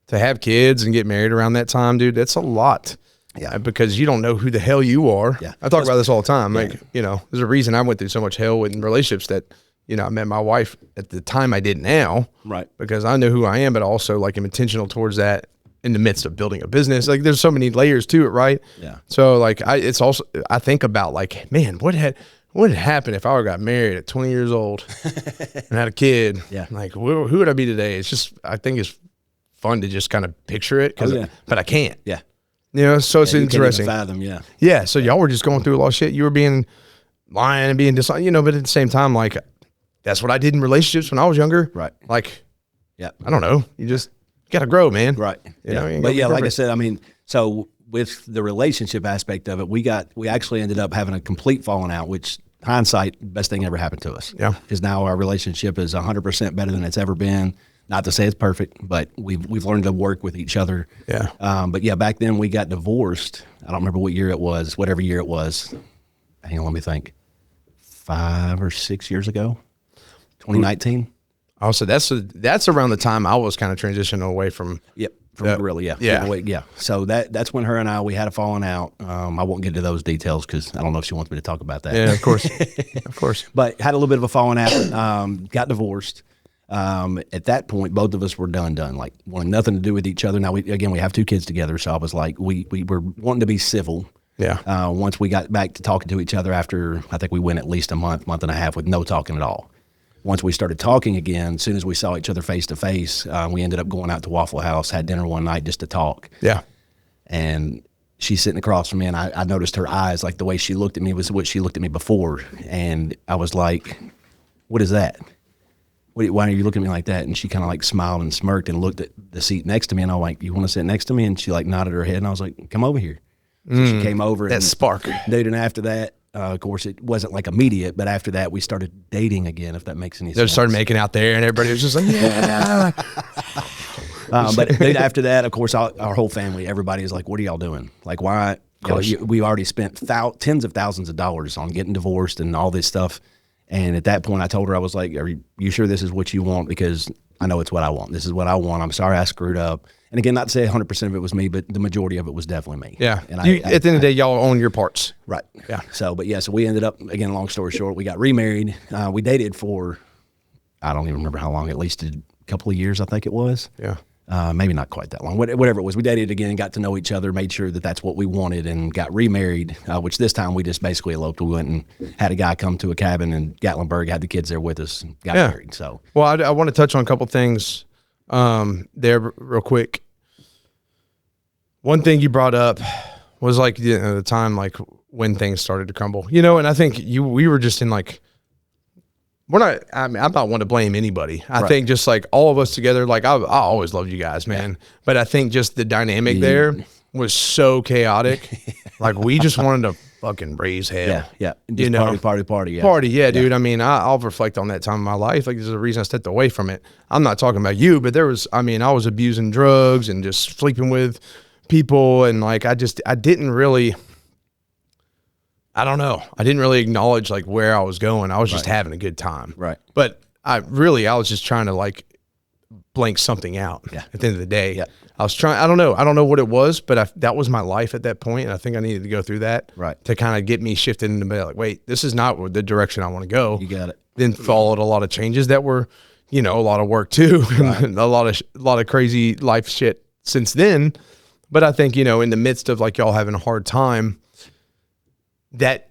to have kids and get married around that time, dude, that's a lot. Yeah. Because you don't know who the hell you are. Yeah. I talk about this all the time. Like, you know, there's a reason I went through so much hell in relationships that, you know, I met my wife at the time I did now. Right. Because I know who I am, but also like I'm intentional towards that in the midst of building a business. Like there's so many layers to it, right? Yeah. So like I think about like, man, what had happened if I would have got married at 20 years old and had a kid? Yeah. Like who would I be today? It's just, I think it's fun to just kind of picture it, but I can't. Yeah. You know, so it's interesting. Can't even fathom, yeah. So y'all were just going through a lot of shit. You were being lying and being dishonest, you know, but at the same time, like that's what I did in relationships when I was younger. Right. Like, I don't know. You just got to grow, man. Right. You know, but like I said, I mean, so with the relationship aspect of it, we actually ended up having a complete falling out, which hindsight, best thing ever happened to us. Yeah. Because now our relationship is 100% better than it's ever been. Not to say it's perfect, but we've learned to work with each other. Yeah. But yeah, back then we got divorced. I don't remember what year it was, whatever year it was. Hang on, let me think. 5 or 6 years ago, 2019. Oh, so that's around the time I was kind of transitioning away from. Yep. From Gorilla, yeah. So that's when her and we had a falling out. I won't get into those details because I don't know if she wants me to talk about that. Yeah, of course, of course. But had a little bit of a falling out. Got divorced. At that point, both of us were done. Like wanting nothing to do with each other. Now we have 2 kids together, so I was like, we were wanting to be civil. Yeah. Once we got back to talking to each other after, I think we went at least a month and a half with no talking at all. Once we started talking again, as soon as we saw each other face to face, we ended up going out to Waffle House, had dinner one night just to talk. Yeah. And she's sitting across from me, and I noticed her eyes, like the way she looked at me was what she looked at me before. And I was like, what is that? Why are you looking at me like that? And she kind of like smiled and smirked and looked at the seat next to me. And I was like, you want to sit next to me? And she like nodded her head. And I was like, come over here. So she came over. That spark. Dude, and after that, of course, it wasn't like immediate, but after that, we started dating again, if that makes any sense. They started making out there, and everybody was just like, yeah. But dude, after that, of course, our whole family, everybody is like, what are y'all doing? Like, why? We already spent tens of thousands of dollars on getting divorced and all this stuff. And at that point, I told her, I was like, are you sure this is what you want? Because I know it's what I want. This is what I want. I'm sorry I screwed up. And again, not to say 100% of it was me, but the majority of it was definitely me. Yeah. And at the end of the day, y'all own your parts. Right. Yeah. So we ended up, again, long story short, we got remarried. We dated for, I don't even remember how long, at least a couple of years, I think it was. Yeah. Maybe not quite that long, whatever it was. We dated again, got to know each other, made sure that that's what we wanted, and got remarried, which this time we just basically eloped. We went and had a guy come to a cabin in Gatlinburg, had the kids there with us, and got married. So, well, I want to touch on a couple things there real quick. One thing you brought up was like the time like when things started to crumble, and I think we were just in like, I'm not one to blame anybody. I think just like all of us together, like I always loved you guys, man. Yeah. But I think just the dynamic there was so chaotic. Like we just wanted to fucking raise hell. Yeah. Just party. Yeah. Party. Yeah, dude. I mean, I'll reflect on that time in my life. Like there's a reason I stepped away from it. I'm not talking about you, but I was abusing drugs and just sleeping with people. And like, I didn't really acknowledge like where I was going. I was just having a good time. Right. But I was just trying to like blank something out at the end of the day. Yeah. I don't know what it was, but that was my life at that point. And I think I needed to go through that to kind of get me shifted into like, wait, this is not the direction I want to go. You got it. Then followed a lot of changes that were, a lot of work too, and a lot of crazy life shit since then. But I think, in the midst of like y'all having a hard time, that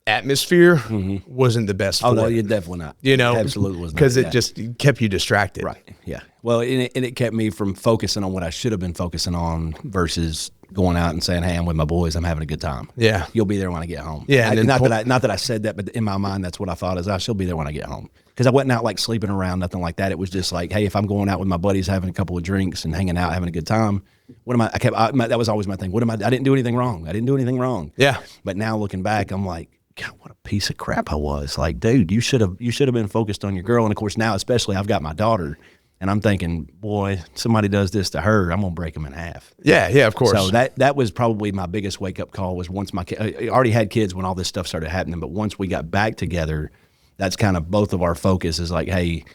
atmosphere wasn't the best. Oh no, you're definitely not. Absolutely was not. Because it just kept you distracted. Right. Yeah. Well, and it kept me from focusing on what I should have been focusing on versus going out and saying, "Hey, I'm with my boys. I'm having a good time." Yeah. You'll be there when I get home. Yeah. Not that I said that, but in my mind, that's what I thought is she'll be there when I get home. Because I wasn't out like sleeping around, nothing like that. It was just like, hey, if I'm going out with my buddies, having a couple of drinks and hanging out, having a good time, what am I? That was always my thing. I didn't do anything wrong. Yeah. But now looking back, I'm like, God, what a piece of crap I was. Like, dude, you should have been focused on your girl. And of course, now especially, I've got my daughter, and I'm thinking, boy, somebody does this to her, I'm gonna break them in half. Yeah, of course. So that was probably my biggest wake up call. Was once I already had kids when all this stuff started happening, but once we got back together, that's kind of both of our focus is like, hey,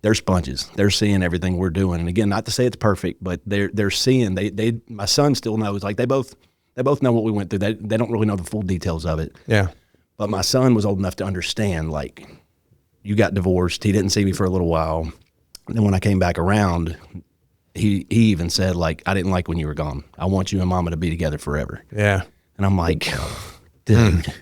they're sponges. They're seeing everything we're doing, and again, not to say it's perfect, but they're seeing. They my son still knows. Like they both know what we went through. They don't really know the full details of it. Yeah. But my son was old enough to understand, like, you got divorced. He didn't see me for a little while. And then when I came back around, he even said, like, I didn't like when you were gone. I want you and mama to be together forever. Yeah. And I'm like, dude.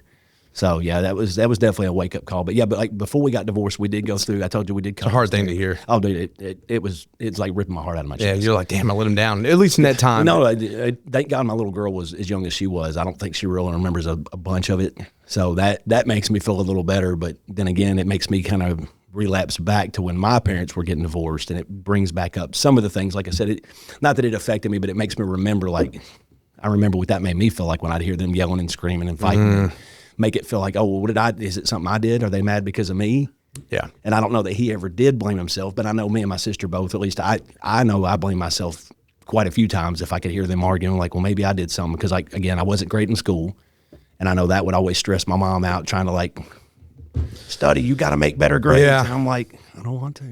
So, yeah, that was definitely a wake-up call. But, yeah, like, before we got divorced, we did go through, I told you we did. It's a hard thing to hear. Oh, dude, it's like ripping my heart out of my chest. Yeah, you're like, damn, I let him down, at least in that time. No, thank God my little girl was as young as she was. I don't think she really remembers a bunch of it. So that makes me feel a little better. But then again, it makes me kind of relapse back to when my parents were getting divorced, and it brings back up some of the things. Like I said, not that it affected me, but it makes me remember, like, I remember what that made me feel like when I'd hear them yelling and screaming and fighting. And make it feel like, oh, well, is it something I did? Are they mad because of me? Yeah. And I don't know that he ever did blame himself, but I know me and my sister both, at least I know I blame myself quite a few times if I could hear them arguing, like, well, maybe I did something. Because, like, again, I wasn't great in school. And I know that would always stress my mom out, trying to, like, study, you got to make better grades. Yeah. And I'm like, I don't want to.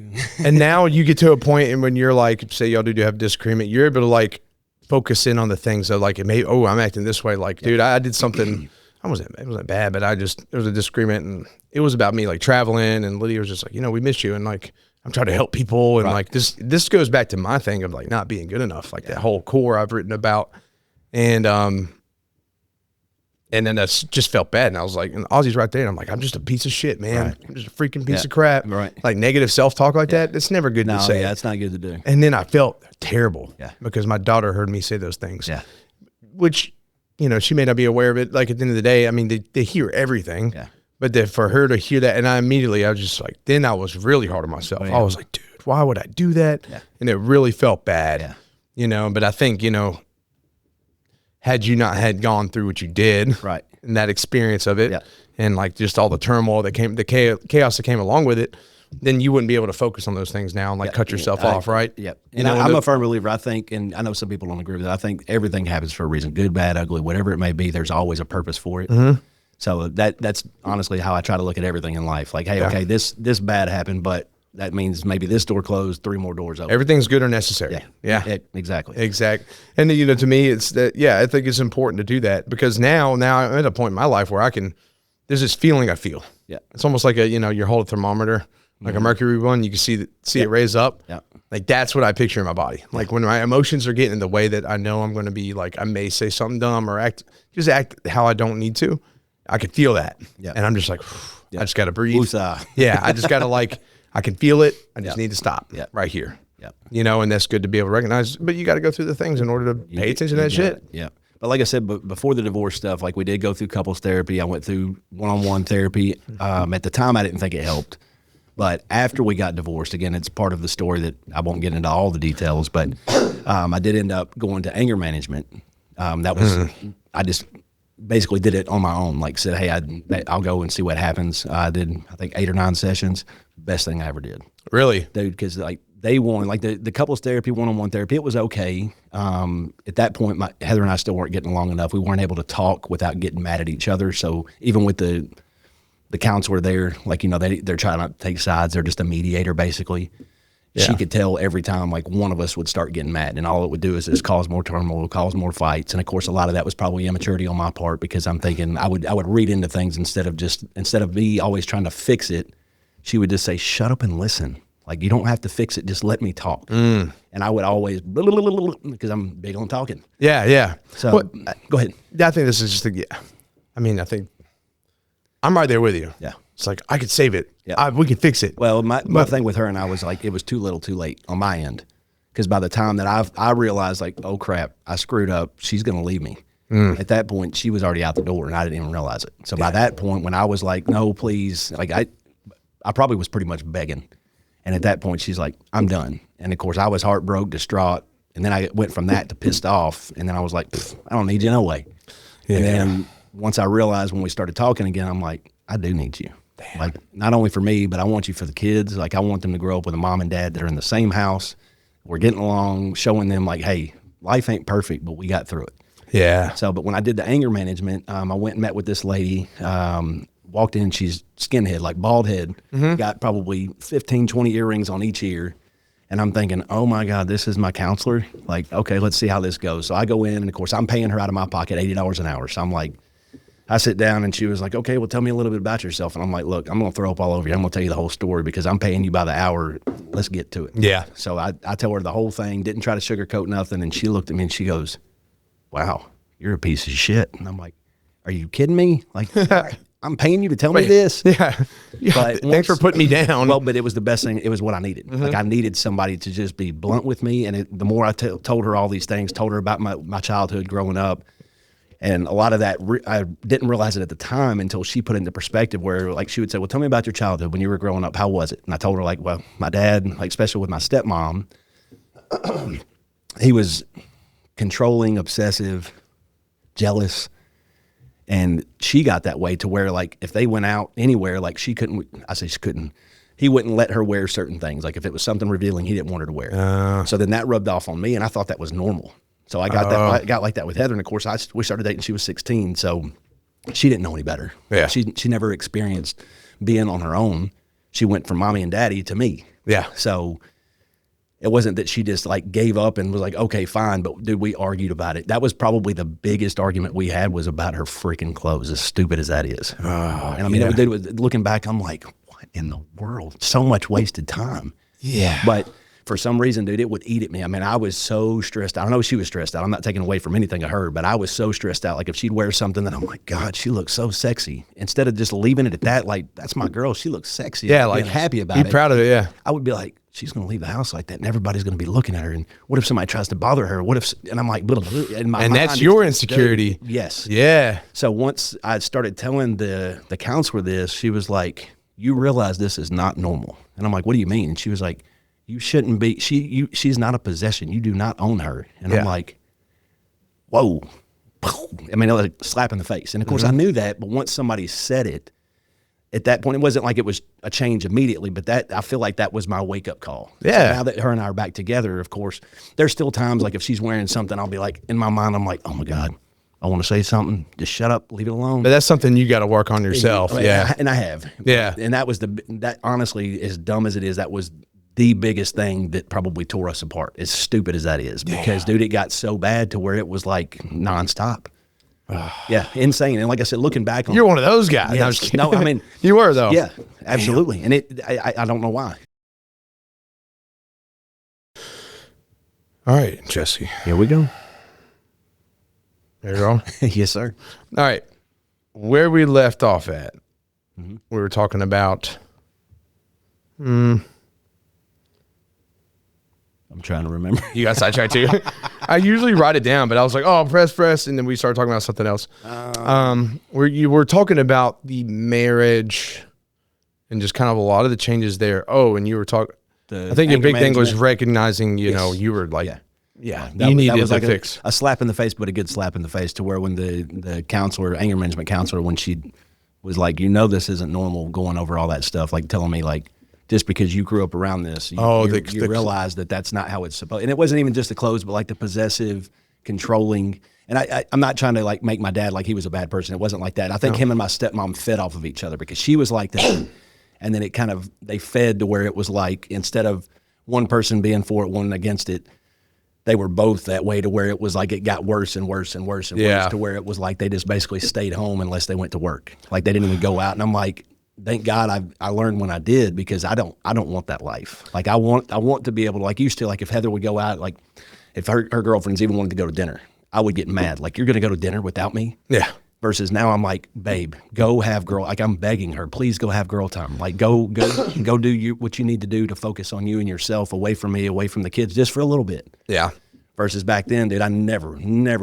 And now you get to a point and when you're like, say y'all do have disagreement, you're able to, like, focus in on the things that, like, I'm acting this way. Like, dude, I did something. It wasn't bad, but there was a disagreement, and it was about me, like, traveling, and Lydia was just like, we miss you, and, like, I'm trying to help people, and like this goes back to my thing of, like, not being good enough, like that whole core I've written about, and then that's just felt bad, and I was like, and Ozzy's right there, and I'm like, I'm just a piece of shit, man. Right. I'm just a freaking piece of crap. Right. Like negative self-talk like that, it's never good to say. Yeah, it's not good to do. And then I felt terrible because my daughter heard me say those things. Yeah. Which, she may not be aware of it. Like, at the end of the day, I mean, they hear everything. Yeah. But then for her to hear that, and I was just like, then I was really hard on myself. I was like, dude, why would I do that? Yeah. And it really felt bad, but I think, had you not had gone through what you did, right, and that experience of it, and like just all the turmoil that came, the chaos that came along with it, then you wouldn't be able to focus on those things now and like cut yourself off, right? Yep. And I'm a firm believer. I think, and I know some people don't agree with it, I think everything happens for a reason. Good, bad, ugly, whatever it may be, there's always a purpose for it. Mm-hmm. So that's honestly how I try to look at everything in life. Like, hey, okay, this bad happened, but that means maybe this door closed, 3 more doors open. Everything's good or necessary. Yeah. Exactly. And to me, it's that, I think it's important to do that because now I'm at a point in my life where there's this feeling I feel. Yeah. It's almost like you hold a thermometer, like a mercury one, you can see it raise up. Yeah. Like that's what I picture in my body. Like when my emotions are getting in the way that I know I'm going to be like, I may say something dumb or act how I don't need to. I could feel that. Yeah. And I'm just like, I just got to breathe. I just got to I can feel it. I just need to stop right here. Yeah. And that's good to be able to recognize, but you got to go through the things in order to pay attention to that shit. Yeah. But like I said, before the divorce stuff, like we did go through couples therapy. I went through one-on-one therapy. At the time, I didn't think it helped. But after we got divorced, again, it's part of the story that I won't get into all the details, but I did end up going to anger management. That was, I just basically did it on my own. Like said, hey, I'll go and see what happens. I did, I think 8 or 9 sessions. Best thing I ever did. Really? Dude, because they wanted, like the couples therapy, one-on-one therapy, it was okay. At that point, Heather and I still weren't getting along enough. We weren't able to talk without getting mad at each other. So even with the counselor there, like, they're trying not to take sides. They're just a mediator, basically. Yeah. She could tell every time, like, one of us would start getting mad, and all it would do is just cause more turmoil, cause more fights. And of course, a lot of that was probably immaturity on my part because I'm thinking I would read into things instead of me always trying to fix it. She would just say, "Shut up and listen. Like, you don't have to fix it. Just let me talk." And I would always because I'm big on talking. Yeah. So go ahead. I think this is just I think I'm right there with you. Yeah. It's like, I could save it. Yeah. We could fix it. Well, my thing with her and I was like, it was too little too late on my end. Because by the time that I realized, like, oh, crap, I screwed up. She's going to leave me. At that point, she was already out the door, and I didn't even realize it. So by that point, when I was like, no, please, like I probably was pretty much begging. And at that point, she's like, I'm done. And, of course, I was heartbroken, distraught. And then I went from that to pissed off. And then I was like, I don't need you no way. Yeah. And then once I realized when we started talking again, I'm like, I do need you. Damn. Like, not only for me, but I want you for the kids. Like, I want them to grow up with a mom and dad that are in the same house. We're getting along, showing them, like, hey, life ain't perfect, but we got through it. Yeah. So, but when I did the anger management, I went and met with this lady, walked in, she's skinhead, like bald head, got probably 15, 20 earrings on each ear. And I'm thinking, oh my God, this is my counselor. Like, okay, let's see how this goes. So I go in, and of course I'm paying her out of my pocket $80 an hour. So I'm like, I sit down, and she was like, okay, well, tell me a little bit about yourself. And I'm like, look, I'm going to throw up all over you. I'm going to tell you the whole story because I'm paying you by the hour. Let's get to it. Yeah. So I tell her the whole thing, didn't try to sugarcoat nothing. And she looked at me and she goes, wow, you're a piece of shit. And I'm like, are you kidding me? Like, I'm paying you to tell me this? Yeah. But thanks for putting me down. Well, but it was the best thing. It was what I needed. Like, I needed somebody to just be blunt with me. And the more I told her all these things, told her about my childhood growing up, and a lot of that, I didn't realize it at the time until she put it into perspective where, like, she would say, well, tell me about your childhood when you were growing up. How was it? And I told her, like, well, my dad, like, especially with my stepmom, he was controlling, obsessive, jealous. And she got that way to where, like, if they went out anywhere, like, she couldn't, he wouldn't let her wear certain things. Like, if it was something revealing, he didn't want her to wear. So then that rubbed off on me, and I thought that was normal. So I got like that with Heather, and of course we started dating. She was 16, so she didn't know any better. Yeah, she never experienced being on her own. She went from mommy and daddy to me. Yeah, so it wasn't that she just like gave up and was like, okay, fine. But dude, we argued about it. That was probably the biggest argument we had was about her freaking clothes, as stupid as that is. And I mean, looking back, I'm like, what in the world? So much wasted time. Yeah, but for some reason, dude, it would eat at me. I mean, I was so stressed out. I know she was stressed out. I'm not taking away from anything of her, but I was so stressed out. Like, if she'd wear something that I'm like, God, she looks so sexy. Instead of just leaving it at that, like, that's my girl. She looks sexy. Yeah, like, happy about it. Be proud of it, yeah. I would be like, she's going to leave the house like that and everybody's going to be looking at her. And what if somebody tries to bother her? And I'm like, blah, blah, blah. And that's your insecurity. Yes. Yeah. So once I started telling the counselor this, she was like, you realize this is not normal. And I'm like, what do you mean? And she was like, you shouldn't be, she's not a possession. You do not own her. And I'm like, whoa. I mean, it was a slap in the face. And of course I knew that, but once somebody said it, at that point, it wasn't like it was a change immediately, but I feel like that was my wake up call. Yeah. So now that her and I are back together, of course, there's still times like if she's wearing something, I'll be like, in my mind, I'm like, oh my God, I want to say something. Just shut up, leave it alone. But that's something you got to work on yourself. Yeah. And I have. Yeah. And that honestly, as dumb as it is, that was the biggest thing that probably tore us apart, as stupid as that is. Because, dude, it got so bad to where it was like nonstop. Yeah, insane. And like I said, looking back on You're one of those guys. Yes. No, I mean, you were though. Yeah, absolutely. And I don't know why. All right, Jesse. Here we go. There you go. Yes, sir. All right. Where we left off at, we were talking about I'm trying to remember. You got sidetracked too. I usually write it down, but I was like, oh, press. And then we started talking about something else. Where you were talking about the marriage and just kind of a lot of the changes there. Oh, and you were talking, I think your big thing was recognizing, you know, you were like, you needed like fix. A slap in the face, but a good slap in the face to where when the counselor, anger management counselor, when she was like, you know, this isn't normal going over all that stuff, like telling me like, just because you grew up around this, you realize that that's not how it's supposed. And it wasn't even just the clothes, but like the possessive, controlling. And I'm not trying to like make my dad like he was a bad person. It wasn't like that. I think him and my stepmom fed off of each other because she was like that. And then they fed to where it was like, instead of one person being for it, one against it, they were both that way to where it was like it got worse and worse and worse and worse to where it was like they just basically stayed home unless they went to work. Like they didn't even go out. And I'm like, thank God I learned when I did, because I don't want that life. Like I want to be able to, like used to, like if Heather would go out, like if her girlfriends even wanted to go to dinner, I would get mad. Like, you're going to go to dinner without me? Yeah. Versus now I'm like, babe, go have girl. Like I'm begging her, please go have girl time. Like go do what you need to do to focus on you and yourself, away from me, away from the kids, just for a little bit. Yeah. Versus back then, dude, I never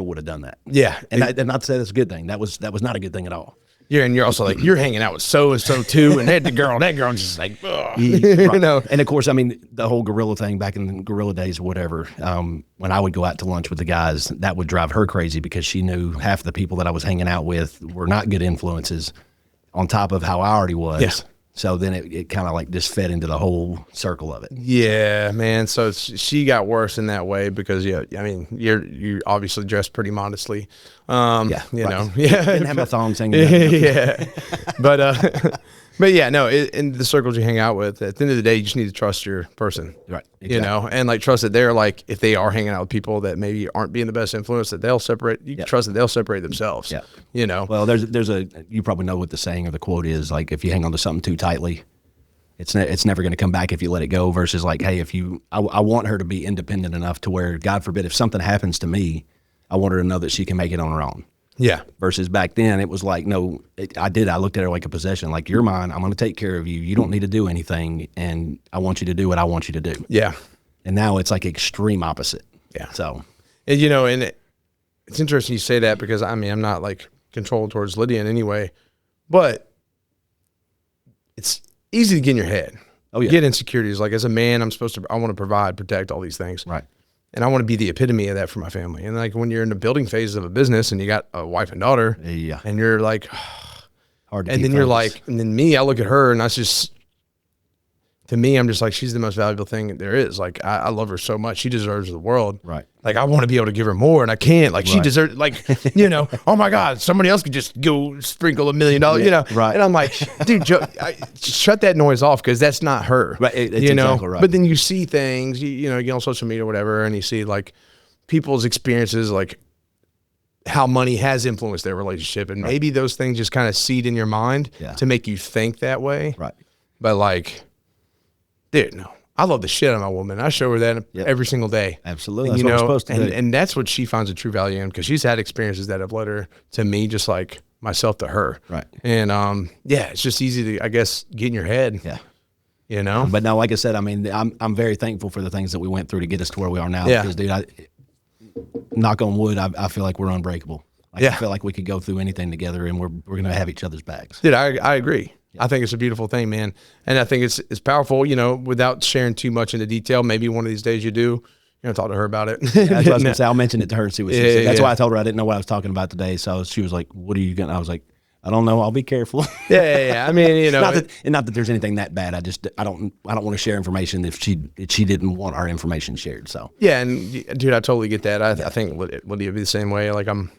would have done that. Yeah. And not to say that's a good thing. That was not a good thing at all. Yeah, and you're also like, you're hanging out with so-and-so too, and that girl's just like, ugh. Right. You know. And of course, I mean, the whole gorilla thing back in the gorilla days or whatever, when I would go out to lunch with the guys, that would drive her crazy because she knew half the people that I was hanging out with were not good influences on top of how I already was. Yeah. So then it kind of like just fed into the whole circle of it. Yeah, man. So she got worse in that way because, yeah, I mean, you obviously dressed pretty modestly. Yeah. You right. know. Yeah. Didn't have my thongs hanging down. Yeah. But yeah, no, in the circles you hang out with, at the end of the day, you just need to trust your person. Right. Exactly. You know, and like trust that they're like, if they are hanging out with people that maybe aren't being the best influence, that they'll separate, you can trust that they'll separate themselves. Yeah. You know? Well, you probably know what the saying or the quote is, like, if you hang on to something too tightly, it's never going to come back if you let it go, versus like, hey, I want her to be independent enough to where, God forbid, if something happens to me, I want her to know that she can make it on her own. Yeah. Versus back then, it was like, no, I looked at her like a possession. Like, you're mine. I'm going to take care of you. You don't need to do anything. And I want you to do what I want you to do. Yeah. And now it's like extreme opposite. Yeah. So. And, you know, and it's interesting you say that because, I mean, I'm not like controlled towards Lydia in any way, but it's easy to get in your head. Oh, yeah. Get insecurities. Like, as a man, I want to provide, protect, all these things. Right. And I want to be the epitome of that for my family. And like when you're in the building phase of a business and you got a wife and daughter, yeah, and you're like, hard to. And then you're like, and then me, I look at her and that's just, to me, I'm just like, she's the most valuable thing there is. Like, I love her so much. She deserves the world. Right. Like, I want to be able to give her more and I can't. Like, she deserves, like, you know, oh my God, somebody else could just go sprinkle $1 million, you know? Right. And I'm like, dude, shut that noise off because that's not her. Right. It's you know? Exactly right. But then you see things, you know, you get on social media or whatever, and you see like people's experiences, like how money has influenced their relationship. And maybe those things just kind of seed in your mind to make you think that way. Right. But like, dude, no. I love the shit out of my woman. I show her that every single day. Absolutely. That's what we're supposed to do. And that's what she finds a true value in, because she's had experiences that have led her to me just like myself to her. Right. And yeah, it's just easy to, I guess, get in your head. Yeah. you know? But no, like I said, I mean, I'm very thankful for the things that we went through to get us to where we are now. Yeah. Because, dude, knock on wood, I feel like we're unbreakable. Like, Yeah. I feel like we could go through anything together, and we're going to have each other's backs. Dude, I agree. I think it's a beautiful thing, man. And I think it's powerful, you know, without sharing too much into detail. Maybe one of these days you do. You're going to talk to her about it. That's what I was going to say. I'll mention it to her and see what she says. That's yeah. why I told her I didn't know what I was talking about today. So she was like, what are you going to, I was like, I don't know. I'll be careful. Yeah. I mean, you know. not that there's anything that bad. I don't want to share information if she didn't want our information shared. So. Yeah. And dude, I totally get that. I think Lydia be the same way. Like I'm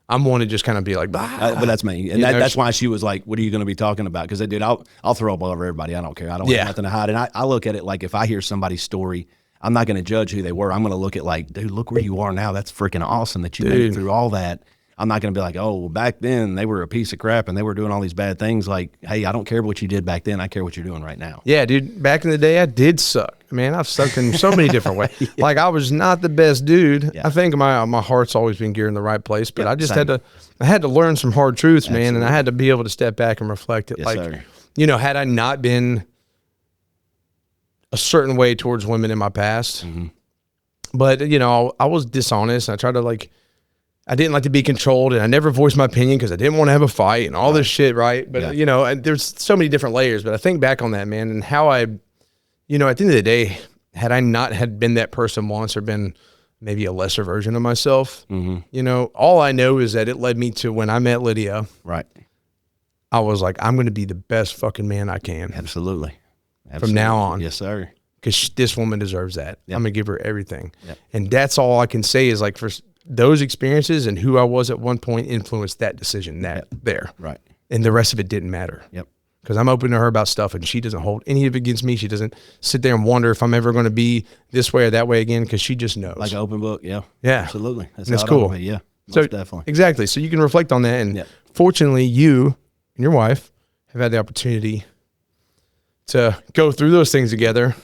one to just kind of be like, but that's me. And that's why she was like, what are you going to be talking about? Because, dude, I'll throw up all over everybody. I don't care. I don't have nothing to hide. And I look at it like if I hear somebody's story, I'm not going to judge who they were. I'm going to look at like, dude, look where you are now. That's freaking awesome that you made it through all that. I'm not going to be like, oh, well, back then they were a piece of crap and they were doing all these bad things. Like, hey, I don't care what you did back then. I care what you're doing right now. Yeah, dude. Back in the day, I did suck. Man, I've sucked in so many different ways. Yeah. Like, I was not the best dude. Yeah. I think my heart's always been geared in the right place, but I just had to learn some hard truths, Absolutely. Man, and I had to be able to step back and reflect it. Yes, like, sir. You know, had I not been a certain way towards women in my past, but, you know, I was dishonest. And I tried to, I didn't like to be controlled, and I never voiced my opinion because I didn't want to have a fight and all this shit, right? But, you know, and there's so many different layers. But I think back on that, man, and how you know, at the end of the day, had I not had been that person once or been maybe a lesser version of myself, you know, all I know is that it led me to when I met Lydia. Right. I was like, I'm going to be the best fucking man I can. Absolutely. From now on. Yes, sir. Because this woman deserves that. Yep. I'm going to give her everything. Yep. And that's all I can say is like for those experiences and who I was at one point influenced that decision there. Right. And the rest of it didn't matter. Yep. Because I'm open to her about stuff and she doesn't hold any of it against me. She doesn't sit there and wonder if I'm ever going to be this way or that way again because she just knows. Like an open book. Yeah. Yeah. Absolutely. That's cool. Yeah. So definitely. Exactly. So you can reflect on that. And fortunately, you and your wife have had the opportunity to go through those things together,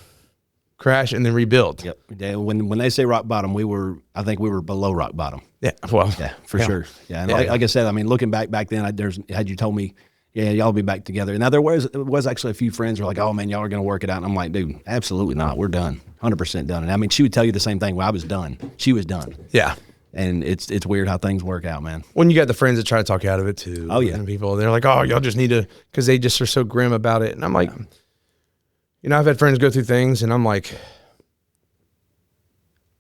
crash, and then rebuild. Yep. Yeah, when they say rock bottom, I think we were below rock bottom. Yeah. Well. Yeah, for sure. Yeah. And like I said, I mean, looking back then, had you told me, yeah, y'all be back together. Now there was actually a few friends who were like, oh man, y'all are going to work it out. And I'm like, dude, absolutely not. We're done. 100% done. And I mean, she would tell you the same thing. Well, I was done. She was done. Yeah. And it's weird how things work out, man. When you got the friends that try to talk you out of it too. Oh yeah. And people, they're like, oh, y'all just need to, because they just are so grim about it. And I'm like, you know, I've had friends go through things and I'm like,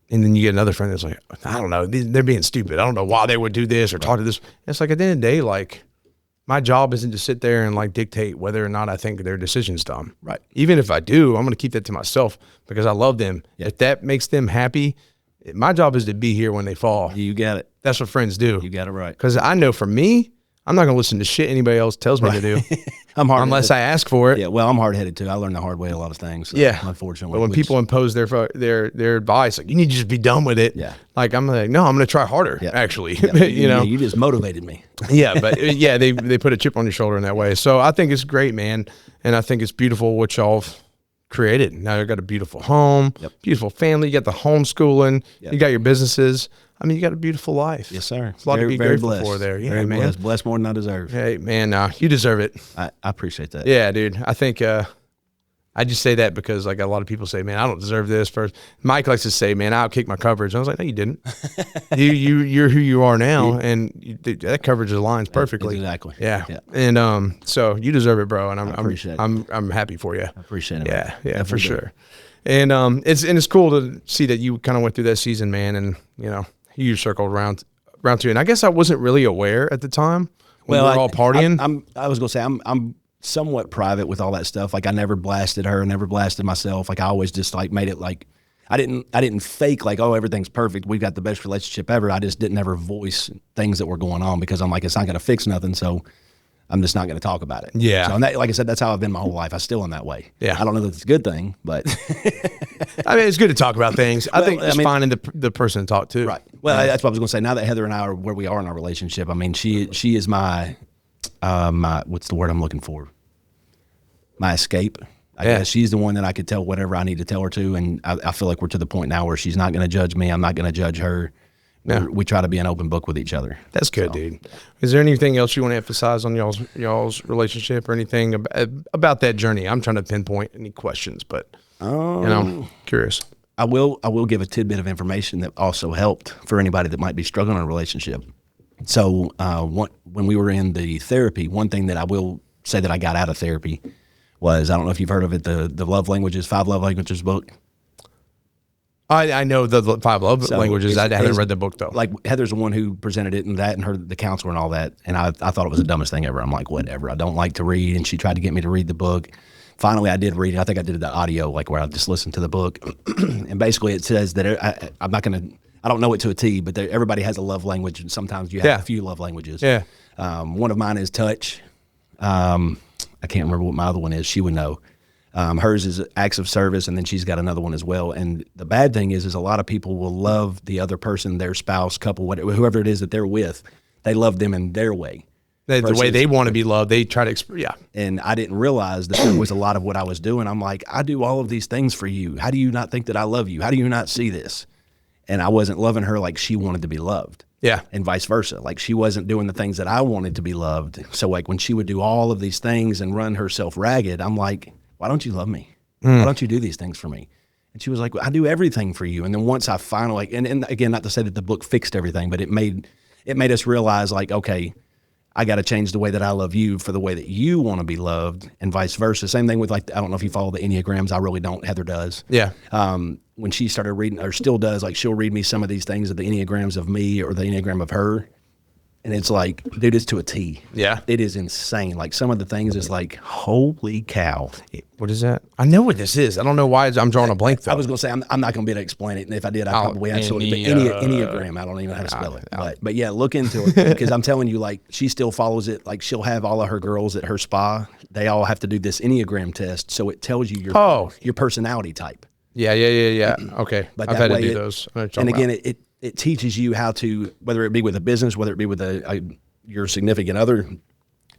and then you get another friend that's like, I don't know, they're being stupid. I don't know why they would do this or talk to this. And it's like at the end of the day, like my job isn't to sit there and like dictate whether or not I think their decision's dumb. Right. Even if I do, I'm going to keep that to myself because I love them. Yeah. If that makes them happy, my job is to be here when they fall. You got it. That's what friends do. You got it right. Because I know for me, I'm not going to listen to shit anybody else tells me to do. I'm hard unless I ask for it. Yeah, well, I'm hard-headed too. I learned the hard way a lot of things. So unfortunately. But when people impose their advice, like you need to just be done with it. Yeah. Like I'm like, no, I'm going to try harder. Yeah. Actually, you know, you just motivated me. Yeah, but they put a chip on your shoulder in that way. So I think it's great, man, and I think it's beautiful what y'all created. Now you got a beautiful home, beautiful family. You got the homeschooling. You got your businesses. I mean, you got a beautiful life. Yes, sir. It's a lot to be grateful for there. Yeah, very man. Blessed more than I deserve. Hey, man, you deserve it. I appreciate that. Yeah, dude. I think I just say that because like a lot of people say, man, I don't deserve this. First, Mike likes to say, man, I'll kick my coverage. And I was like, no, you didn't. you're who you are now, and that coverage aligns perfectly. Exactly. Yeah. And so you deserve it, bro. And I appreciate it. I'm happy for you. I appreciate it. Yeah, for sure. And it's cool to see that you kind of went through that season, man, and you know you circled around to. And I guess I wasn't really aware at the time when we were all partying. I was gonna say I'm somewhat private with all that stuff. Like I never blasted her, never blasted myself. Like I always just like made it like I didn't fake like, oh, everything's perfect. We've got the best relationship ever. I just didn't ever voice things that were going on because I'm like, it's not going to fix nothing. So I'm just not going to talk about it. Yeah. So like I said, that's how I've been my whole life. I still am that way. Yeah. I don't know that it's a good thing, but I mean, it's good to talk about things. I think it's finding the person to talk to. Right. Well, that's what I was going to say. Now that Heather and I are where we are in our relationship, I mean, she is my what's the word I'm looking for? My escape. I guess she's the one that I could tell whatever I need to tell her to, and I feel like we're to the point now where she's not going to judge me. I'm not going to judge her. Yeah. We try to be an open book with each other. That's good, dude. Is there anything else you want to emphasize on y'all's relationship or anything about that journey? I'm trying to pinpoint any questions, but curious. I will give a tidbit of information that also helped for anybody that might be struggling in a relationship. So when we were in the therapy, one thing that I will say that I got out of therapy was, I don't know if you've heard of it, the Love Languages, 5 Love Languages book. I know the 5 love languages. I haven't read the book though. Like Heather's the one who presented it and that, and her, the counselor and all that. And I thought it was the dumbest thing ever. I'm like, whatever. I don't like to read. And she tried to get me to read the book. Finally, I did read it. I think I did the audio, like where I just listened to the book. And basically it says that I'm not going to, I don't know it to a T, but everybody has a love language. And sometimes you have a few love languages. Yeah. One of mine is touch. I can't remember what my other one is. She would know. Hers is acts of service, and then she's got another one as well. And the bad thing is a lot of people will love the other person, their spouse, couple, whatever, whoever it is that they're with. They love them in their way. The way they want to be loved, they try to And I didn't realize that there was a lot of what I was doing. I'm like, I do all of these things for you. How do you not think that I love you? How do you not see this? And I wasn't loving her like she wanted to be loved. Yeah. And vice versa. Like she wasn't doing the things that I wanted to be loved. So like when she would do all of these things and run herself ragged, I'm like, why don't you love me? Why don't you do these things for me? And she was like, well, I do everything for you. And then once I finally, and again, not to say that the book fixed everything, but it made us realize like, okay, I got to change the way that I love you for the way that you want to be loved, and vice versa. Same thing with like, I don't know if you follow the Enneagrams. I really don't. Heather does. Yeah. When she started reading, or still does, like she'll read me some of these things of the Enneagrams of me or the Enneagram of her. And it's like, dude, it's to a T. Yeah. It is insane. Like some of the things is like, holy cow. What is that? I know what this is. I don't know why I'm drawing a blank though. I was going to say, I'm not going to be able to explain it. And if I did, I probably absolutely. Enneagram. I don't even know how to spell it. But yeah, look into it. Because I'm telling you, like, she still follows it. Like she'll have all of her girls at her spa. They all have to do this Enneagram test. So it tells you your personality type. Yeah. Okay. But I've had to do those. And again, it teaches you how to, whether it be with a business, whether it be with your significant other,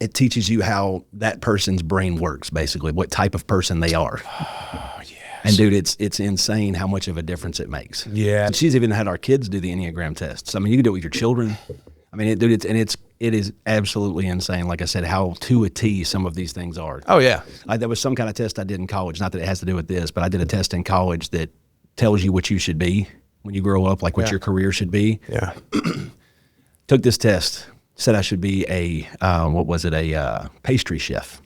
it teaches you how that person's brain works, basically, what type of person they are. Oh, yes. And dude, it's insane how much of a difference it makes. Yeah. And she's even had our kids do the Enneagram tests. I mean, you can do it with your children. I mean, it is absolutely insane. Like I said, how to a T some of these things are. Oh yeah. There was some kind of test I did in college. Not that it has to do with this, but I did a test in college that tells you what you should be when you grow up, like what your career should be. Yeah. Took this test, said I should be a pastry chef.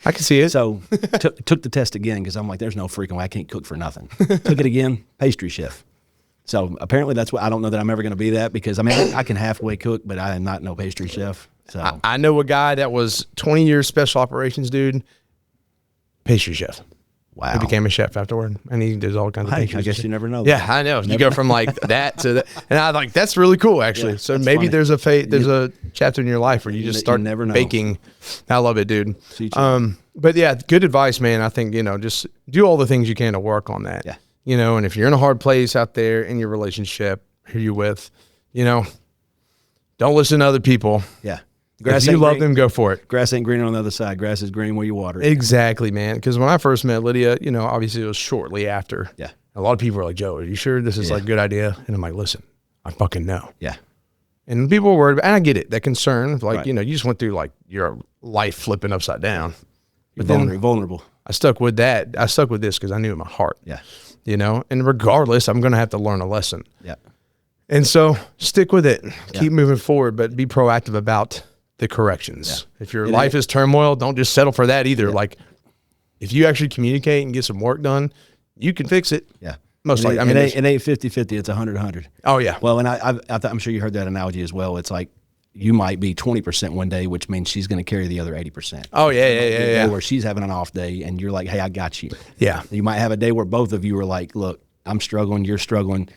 I can see it. So took the test again because I'm like, there's no freaking way I can't cook for nothing. Took it again, pastry chef. So apparently that's what, I don't know that I'm ever going to be that, because I mean, I can halfway cook, but I am not no pastry chef. So I know a guy that was 20 years special operations dude, pastry chef. Wow. He became a chef afterward, and he does all kinds of things. I guess you never know. Yeah, I know. You go from like that to that, and I like that's really cool actually. Yeah, so maybe funny. there's a chapter in your life where you just start never know. baking. I love it, dude. But yeah, good advice, man. I think just do all the things you can to work on that. Yeah. And if you're in a hard place out there in your relationship, who you with, don't listen to other people. Yeah. If you love them, go for it. Grass ain't green on the other side. Grass is green where you water it. Exactly, man. Because when I first met Lydia, obviously it was shortly after. Yeah. A lot of people were like, Joe, are you sure this is like a good idea? And I'm like, listen, I fucking know. Yeah. And people were worried about, and I get it, that concern. Like, Right. you just went through like your life flipping upside down. You're But vulnerable. I stuck with that. I stuck with this because I knew in my heart. Yeah. And regardless, I'm going to have to learn a lesson. Yeah. And so stick with it. Keep moving forward, but be proactive about the corrections. Yeah. If your life is turmoil, don't just settle for that either. Like if you actually communicate and get some work done, you can fix it. Yeah. Most likely. It ain't 50-50. It's 100-100. Oh yeah. Well, and I'm sure you heard that analogy as well. It's like you might be 20% one day, which means she's going to carry the other 80%. Oh yeah. Where she's having an off day and you're like, hey, I got you. Yeah. You might have a day where both of you are like, look, I'm struggling, you're struggling.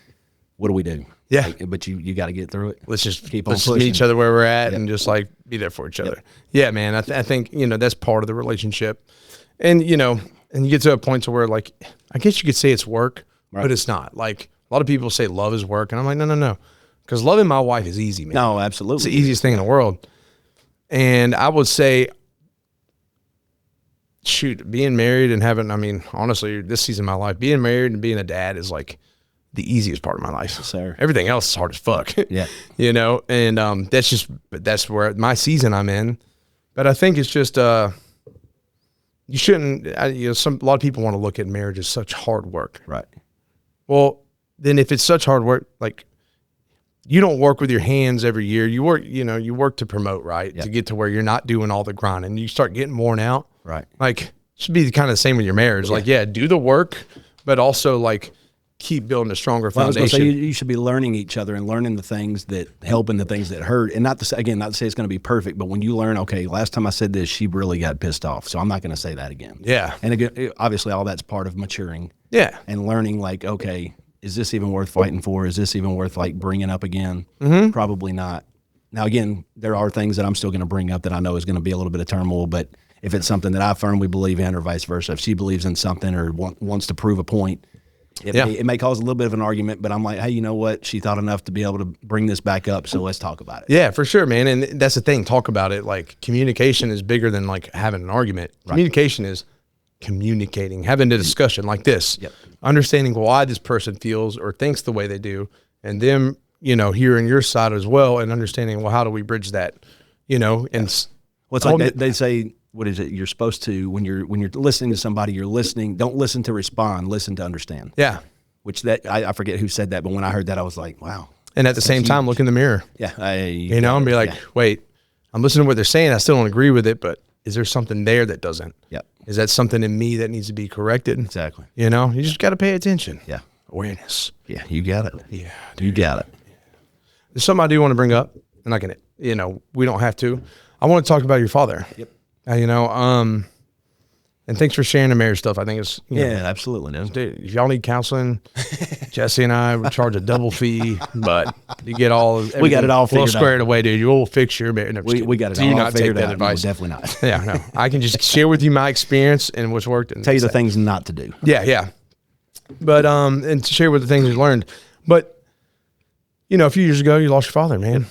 What do we do? Yeah. But you got to get through it. Let's just keep on meet pushing. each other where we're at and just like be there for each other. Yeah, man. I think, that's part of the relationship. And, and you get to a point to where like, I guess you could say it's work, but it's not. Like a lot of people say love is work. And I'm like, no. Because loving my wife is easy, man. No, absolutely. It's the easiest thing in the world. And I would say, being married and having, honestly, this season of my life, being married and being a dad is like the easiest part of my life. Sir. Everything else is hard as fuck. Yeah. You know, and that's where my season I'm in. But I think it's just you shouldn't. A lot of people want to look at marriage as such hard work. Right. Well, then if it's such hard work, like you don't work with your hands every year. You work to promote, right? Yep. To get to where you're not doing all the grinding. You start getting worn out. Right. Like it should be kind of the same with your marriage. Like, do the work, but also like keep building a stronger foundation. I was going to say you should be learning each other and learning the things that help and the things that hurt. And not to say it's going to be perfect, but when you learn, okay, last time I said this, she really got pissed off, so I'm not going to say that again. Yeah. And again, obviously all that's part of maturing. Yeah. And learning like, okay, is this even worth fighting for? Is this even worth like bringing up again? Probably not. Now, again, there are things that I'm still going to bring up that I know is going to be a little bit of turmoil, but if it's something that I firmly believe in or vice versa, if she believes in something or wants to prove a point, it may cause a little bit of an argument, but I'm like, hey, you know what? She thought enough to be able to bring this back up, so let's talk about it. Yeah, for sure, man. And that's the thing. Talk about it. Like communication is bigger than like having an argument. Right. Communication is communicating, having a discussion like this, understanding why this person feels or thinks the way they do, and them, hearing your side as well and understanding, well, how do we bridge that, and well, it's like they say, what is it? You're supposed to, when you're listening to somebody, you're listening. Don't listen to respond. Listen to understand. Yeah. Which I forget who said that, but when I heard that, I was like, wow. And at the same time, look in the mirror. Yeah. And be like, wait, I'm listening to what they're saying. I still don't agree with it, but is there something there that doesn't? Yep. Is that something in me that needs to be corrected? Exactly. You just got to pay attention. Yeah. Awareness. Yeah. You got it. Yeah. You got it. There's something I do want to bring up, and I can, we don't have to. I want to talk about your father. Yep. And thanks for sharing the marriage stuff. I think it's, absolutely. Dude, if y'all need counseling, Jesse and I would charge a double fee, but you get we got it all figured out. Squared away, dude. You will fix your marriage. We got it all not figured take that out. advice. No, definitely not. Yeah, no. I can just share with you my experience and what's worked. And tell you the things not to do. Yeah. But, and to share with the things you learned. But, a few years ago, you lost your father, man.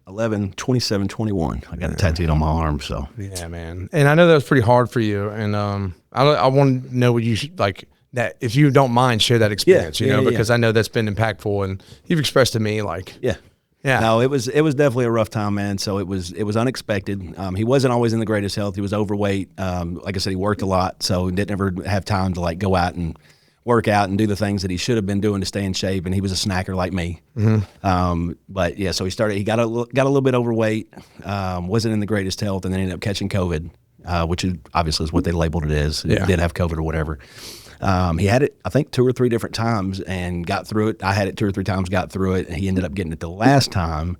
11/27/21. I got it tattooed on my arm. So yeah, man. And I know that was pretty hard for you. And I want to know what you should like that. If you don't mind, share that experience. Because I know that's been impactful, and you've expressed to me like yeah. No, it was definitely a rough time, man. So it was unexpected. He wasn't always in the greatest health. He was overweight. Like I said, he worked a lot, so didn't ever have time to like go out and work out and do the things that he should have been doing to stay in shape. And he was a snacker like me. But yeah, so he got a little bit overweight, wasn't in the greatest health, and then ended up catching COVID, which obviously is what they labeled it as. He did have COVID or whatever. He had it, I think, 2 or 3 different times and got through it. I had it 2 or 3 times, got through it, and he ended up getting it the last time.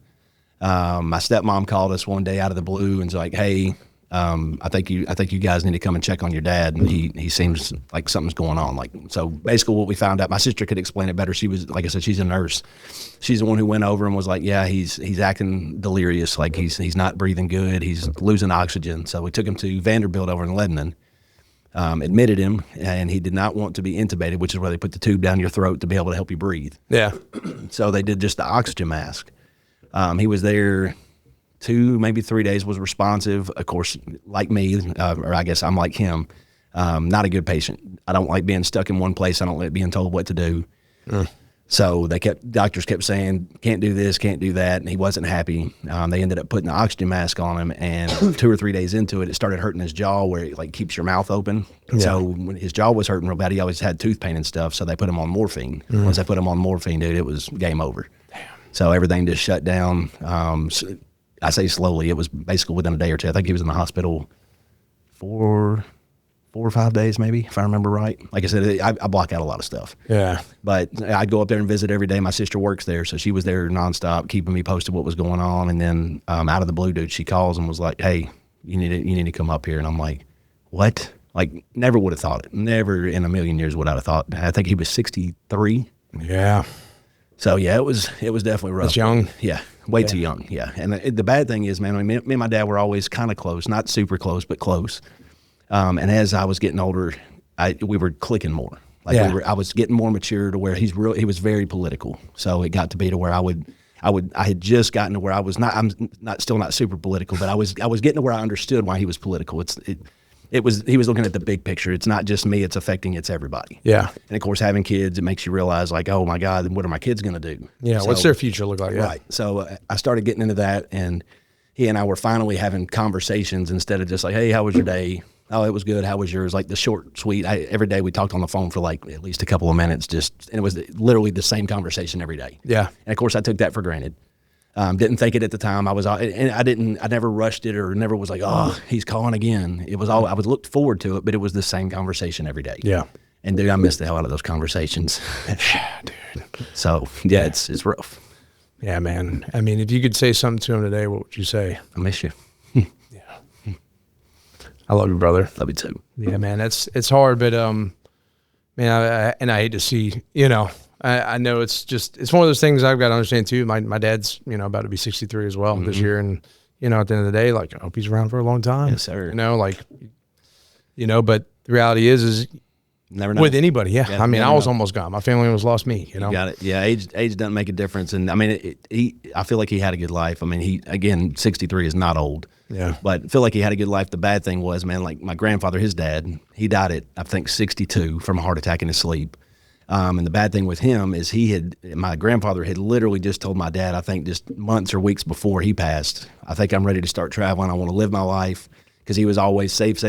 My stepmom called us one day out of the blue and was like, hey, I think you guys need to come and check on your dad. And he seems like something's going on. Like, so basically what we found out, my sister could explain it better. She was, like I said, she's a nurse. She's the one who went over and was like, yeah, he's acting delirious. Like he's not breathing good. He's losing oxygen. So we took him to Vanderbilt over in Lebanon, admitted him, and he did not want to be intubated, which is where they put the tube down your throat to be able to help you breathe. Yeah. So they did just the oxygen mask. He was there 2, maybe 3 days, was responsive. Of course, like me, or I guess I'm like him, not a good patient. I don't like being stuck in one place. I don't like being told what to do. So doctors kept saying, can't do this, can't do that, and he wasn't happy. They ended up putting the oxygen mask on him, and 2 or 3 days into it, it started hurting his jaw where it like keeps your mouth open. Yeah. So when his jaw was hurting real bad, he always had tooth pain and stuff, so they put him on morphine. Once they put him on morphine, dude, it was game over. Damn. So everything just shut down. I say slowly. It was basically within a day or two. I think he was in the hospital 4 or 5 days, maybe, if I remember right. Like I said, I block out a lot of stuff. Yeah. But I'd go up there and visit every day. My sister works there, so she was there nonstop, keeping me posted what was going on. And then out of the blue, dude, she calls and was like, "Hey, you need to come up here." And I'm like, "What?" Like, never would have thought it. Never in a million years would I have thought. I think he was 63. Yeah. So yeah, it was definitely rough. That's young. Yeah. Way too young, yeah. And the bad thing is, man, me and my dad were always kind of close, not super close, but close. And as I was getting older, we were clicking more. Like I was getting more mature to where he was very political. So it got to be to where I had just gotten to where I'm still not super political, but I was getting to where I understood why he was political. It he was looking at the big picture. It's not just me, it's everybody. Yeah. And of course, having kids, it makes you realize like, oh my God, what are my kids going to do? Yeah. So, what's their future look like? Yeah. Right. So I started getting into that, and he and I were finally having conversations instead of just like, hey, how was your day? Oh, it was good. How was yours? Like the short, sweet. Every day we talked on the phone for like at least a couple of minutes, and it was literally the same conversation every day. Yeah. And of course, I took that for granted. Didn't think it at the time. I never rushed it or never was like, oh, he's calling again. It was all, I was looked forward to it, but it was the same conversation every day. Yeah. And dude, I missed the hell out of those conversations. Yeah, dude. So yeah, it's rough. Yeah, man. I mean, if you could say something to him today, what would you say? I miss you. Yeah. I love you, brother. Love you too. Yeah, man. It's hard, but man, I hate to see, I know it's one of those things I've got to understand too. My dad's, about to be 63 as well this year. And, at the end of the day, like, I hope he's around for a long time. Yes, sir. But the reality is never know. With anybody. Yeah. I mean, I was know. almost gone. My family almost lost me, You got it. Yeah. Age doesn't make a difference. And I mean, I feel like he had a good life. I mean, 63 is not old. Yeah. But I feel like he had a good life. The bad thing was, man, like my grandfather, his dad, he died at, I think, 62 from a heart attack in his sleep. And the bad thing with him is my grandfather had literally just told my dad, I think just months or weeks before he passed, I think I'm ready to start traveling. I want to live my life, because he was always save,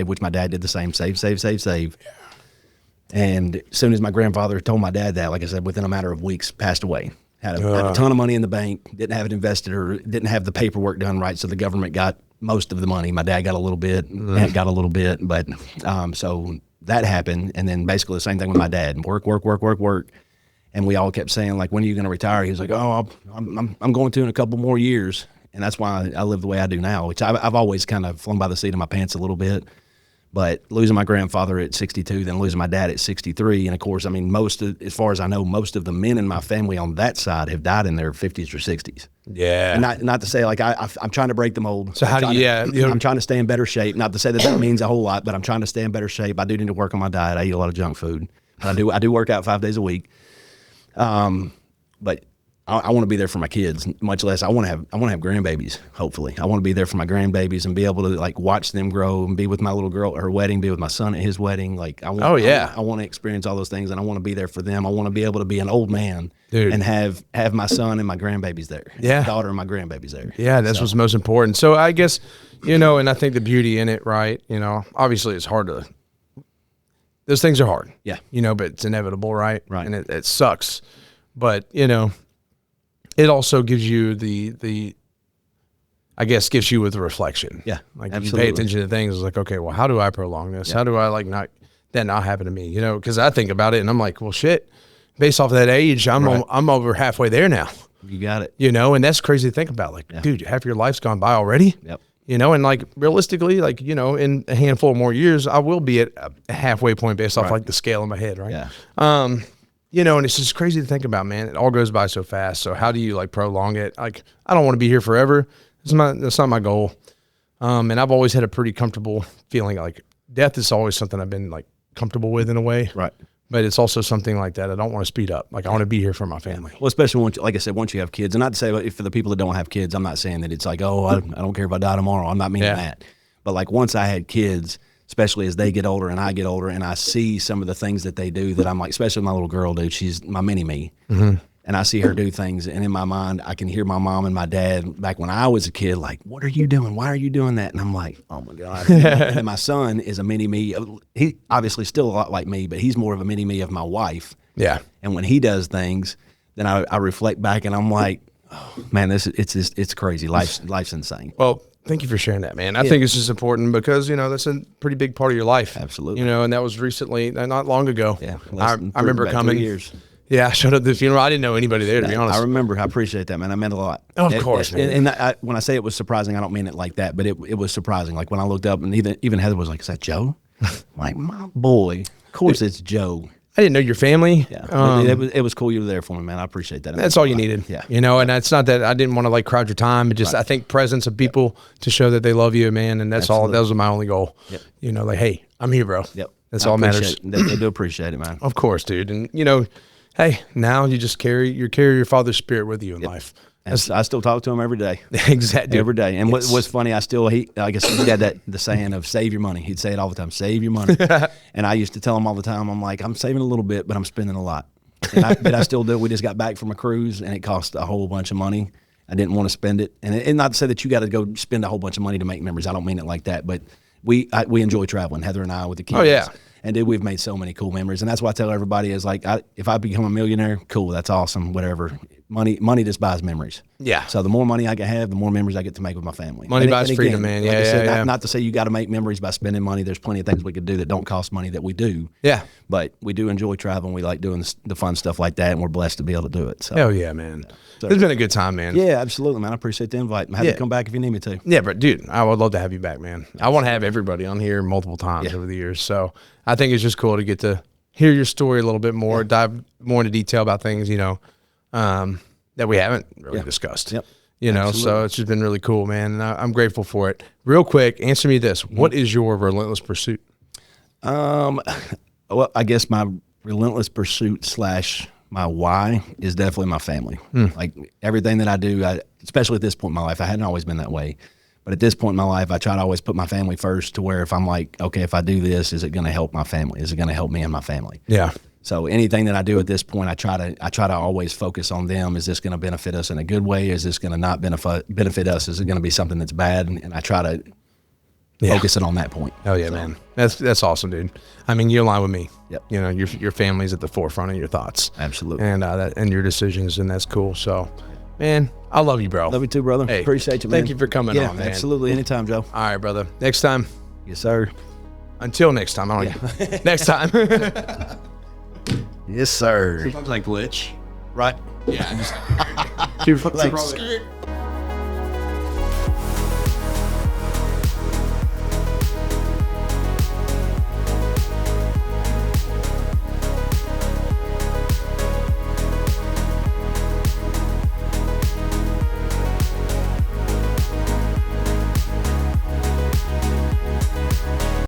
which my dad did the same, save. Yeah. And as soon as my grandfather told my dad that, like I said, within a matter of weeks, passed away. Had a ton of money in the bank, didn't have it invested or didn't have the paperwork done right, so the government got most of the money. My dad got a little bit, Aunt got a little bit, but so that happened. And then basically the same thing with my dad. Work. And we all kept saying, like, when are you going to retire? He was like, oh, I'm going to in a couple more years. And that's why I live the way I do now, which I've always kind of flown by the seat of my pants a little bit. But losing my grandfather at 62, then losing my dad at 63. And of course, I mean, as far as I know, most of the men in my family on that side have died in their 50s or 60s. Yeah. And not to say like I'm trying to break the mold. So I'm trying to stay in better shape. Not to say that means a whole lot, but I'm trying to stay in better shape. I do need to work on my diet. I eat a lot of junk food. But I do work out 5 days a week. But I want to be there for my kids, much less I want to have grandbabies. Hopefully, I want to be there for my grandbabies and be able to like watch them grow and be with my little girl at her wedding, be with my son at his wedding. Like I want to experience all those things, and I want to be there for them. I want to be able to be an old man, dude, and have my son and my grandbabies there. Yeah, my daughter and my grandbabies there. Yeah, that's what's most important. So I guess and I think the beauty in it, right? Obviously it's hard to. Those things are hard. Yeah. But it's inevitable, right? Right. And it sucks, but it also gives you gives you with reflection. Yeah, like absolutely. You pay attention to things like, okay, well, how do I prolong this? Yeah. How do I not happen to me? Because I think about it and I'm like, well, shit. Based off of that age, I'm over halfway there now. You got it. And that's crazy to think about. Like, dude, half your life's gone by already. Yep. And like realistically, like in a handful of more years, I will be at a halfway point based off like the scale in my head, right? Yeah. And it's just crazy to think about, man. It all goes by so fast. So how do you like prolong it? Like, I don't want to be here forever. That's not my goal. And I've always had a pretty comfortable feeling. Like death is always something I've been like comfortable with in a way. Right. But it's also something like that I don't want to speed up. Like I want to be here for my family. Well, especially like I said, once you have kids, and not to say for the people that don't have kids, I'm not saying that it's like, oh, I don't care if I die tomorrow. I'm not meaning that. But like once I had kids, especially as they get older and I get older, and I see some of the things that they do that I'm like, especially my little girl, dude, she's my mini-me. Mm-hmm. And I see her do things, and in my mind, I can hear my mom and my dad back when I was a kid, like, what are you doing? Why are you doing that? And I'm like, oh my God. And then my son is a mini-me. He obviously still a lot like me, but he's more of a mini-me of my wife. Yeah. And when he does things, then I reflect back and I'm like, oh man, it's crazy. Life's insane. Well, thank you for sharing that, man. I think it's just important because, that's a pretty big part of your life. Absolutely. And that was recently, not long ago. Yeah. I remember coming. 3 years. Yeah, I showed up to the funeral. I didn't know anybody there, to be honest. I remember. I appreciate that, man. That meant a lot. Of course, man. And when I say it was surprising, I don't mean it like that, but it was surprising. Like when I looked up and even Heather was like, is that Joe? I'm like, my boy. Of course it's Joe. I didn't know your family. Yeah. It was cool you were there for me, man. I appreciate that. That's all you needed. Yeah. And it's not that I didn't want to like crowd your time, but just I think presence of people to show that they love you, man. And that's all. That was my only goal. Yep. Like, hey, I'm here, bro. Yep. That's all matters. They do appreciate it, man. Of course, dude. And hey, now you just carry your father's spirit with you in life. And I still talk to him every day. Exactly. Every day. And what's funny, I guess he had the saying of save your money. He'd say it all the time, save your money. And I used to tell him all the time, I'm like, I'm saving a little bit, but I'm spending a lot. But I still do. We just got back from a cruise, and it cost a whole bunch of money. I didn't want to spend it. And not to say that you got to go spend a whole bunch of money to make memories. I don't mean it like that. But we enjoy traveling, Heather and I, with the kids. Oh, yeah. And dude, we've made so many cool memories. And that's why I tell everybody is like, if I become a millionaire, cool, that's awesome, whatever. Money just buys memories. Yeah. So the more money I can have, the more memories I get to make with my family. Money buys freedom, man. Like I said, yeah. Not to say you got to make memories by spending money. There's plenty of things we could do that don't cost money that we do. Yeah. But we do enjoy traveling. We like doing the fun stuff like that, and we're blessed to be able to do it. So. Hell yeah, man. So, it's been a good time, man. Yeah, absolutely, man. I appreciate the invite. I'm happy to come back if you need me to. Yeah, but dude, I would love to have you back, man. I want to have everybody on here multiple times over the years. So I think it's just cool to get to hear your story a little bit more, dive more into detail about things, that we haven't really discussed. Yep. So it's just been really cool, man. And I'm grateful for it. Real quick, answer me this. What is your relentless pursuit? Well, I guess my relentless pursuit / my why is definitely my family. Like everything that I do, especially at this point in my life, I hadn't always been that way. But at this point in my life, I try to always put my family first, to where if I'm like, okay, if I do this, is it going to help my family? Is it going to help me and my family? Yeah. So anything that I do at this point, I try to always focus on them. Is this going to benefit us in a good way? Is this going to not benefit us? Is it going to be something that's bad? And I try to focus it on that point. Oh yeah, man. That's awesome, dude. I mean, you align with me. Yep. Your family's at the forefront of your thoughts. Absolutely. And and your decisions, and that's cool. So, man, I love you, bro. Love you too, brother. Hey, appreciate you, man. Thank you for coming on, man. Absolutely. Anytime, Joe. All right, brother. Next time. Yes, sir. Until next time. Next time. Yes, sir. Sometimes like glitch. Right. Yeah. Like,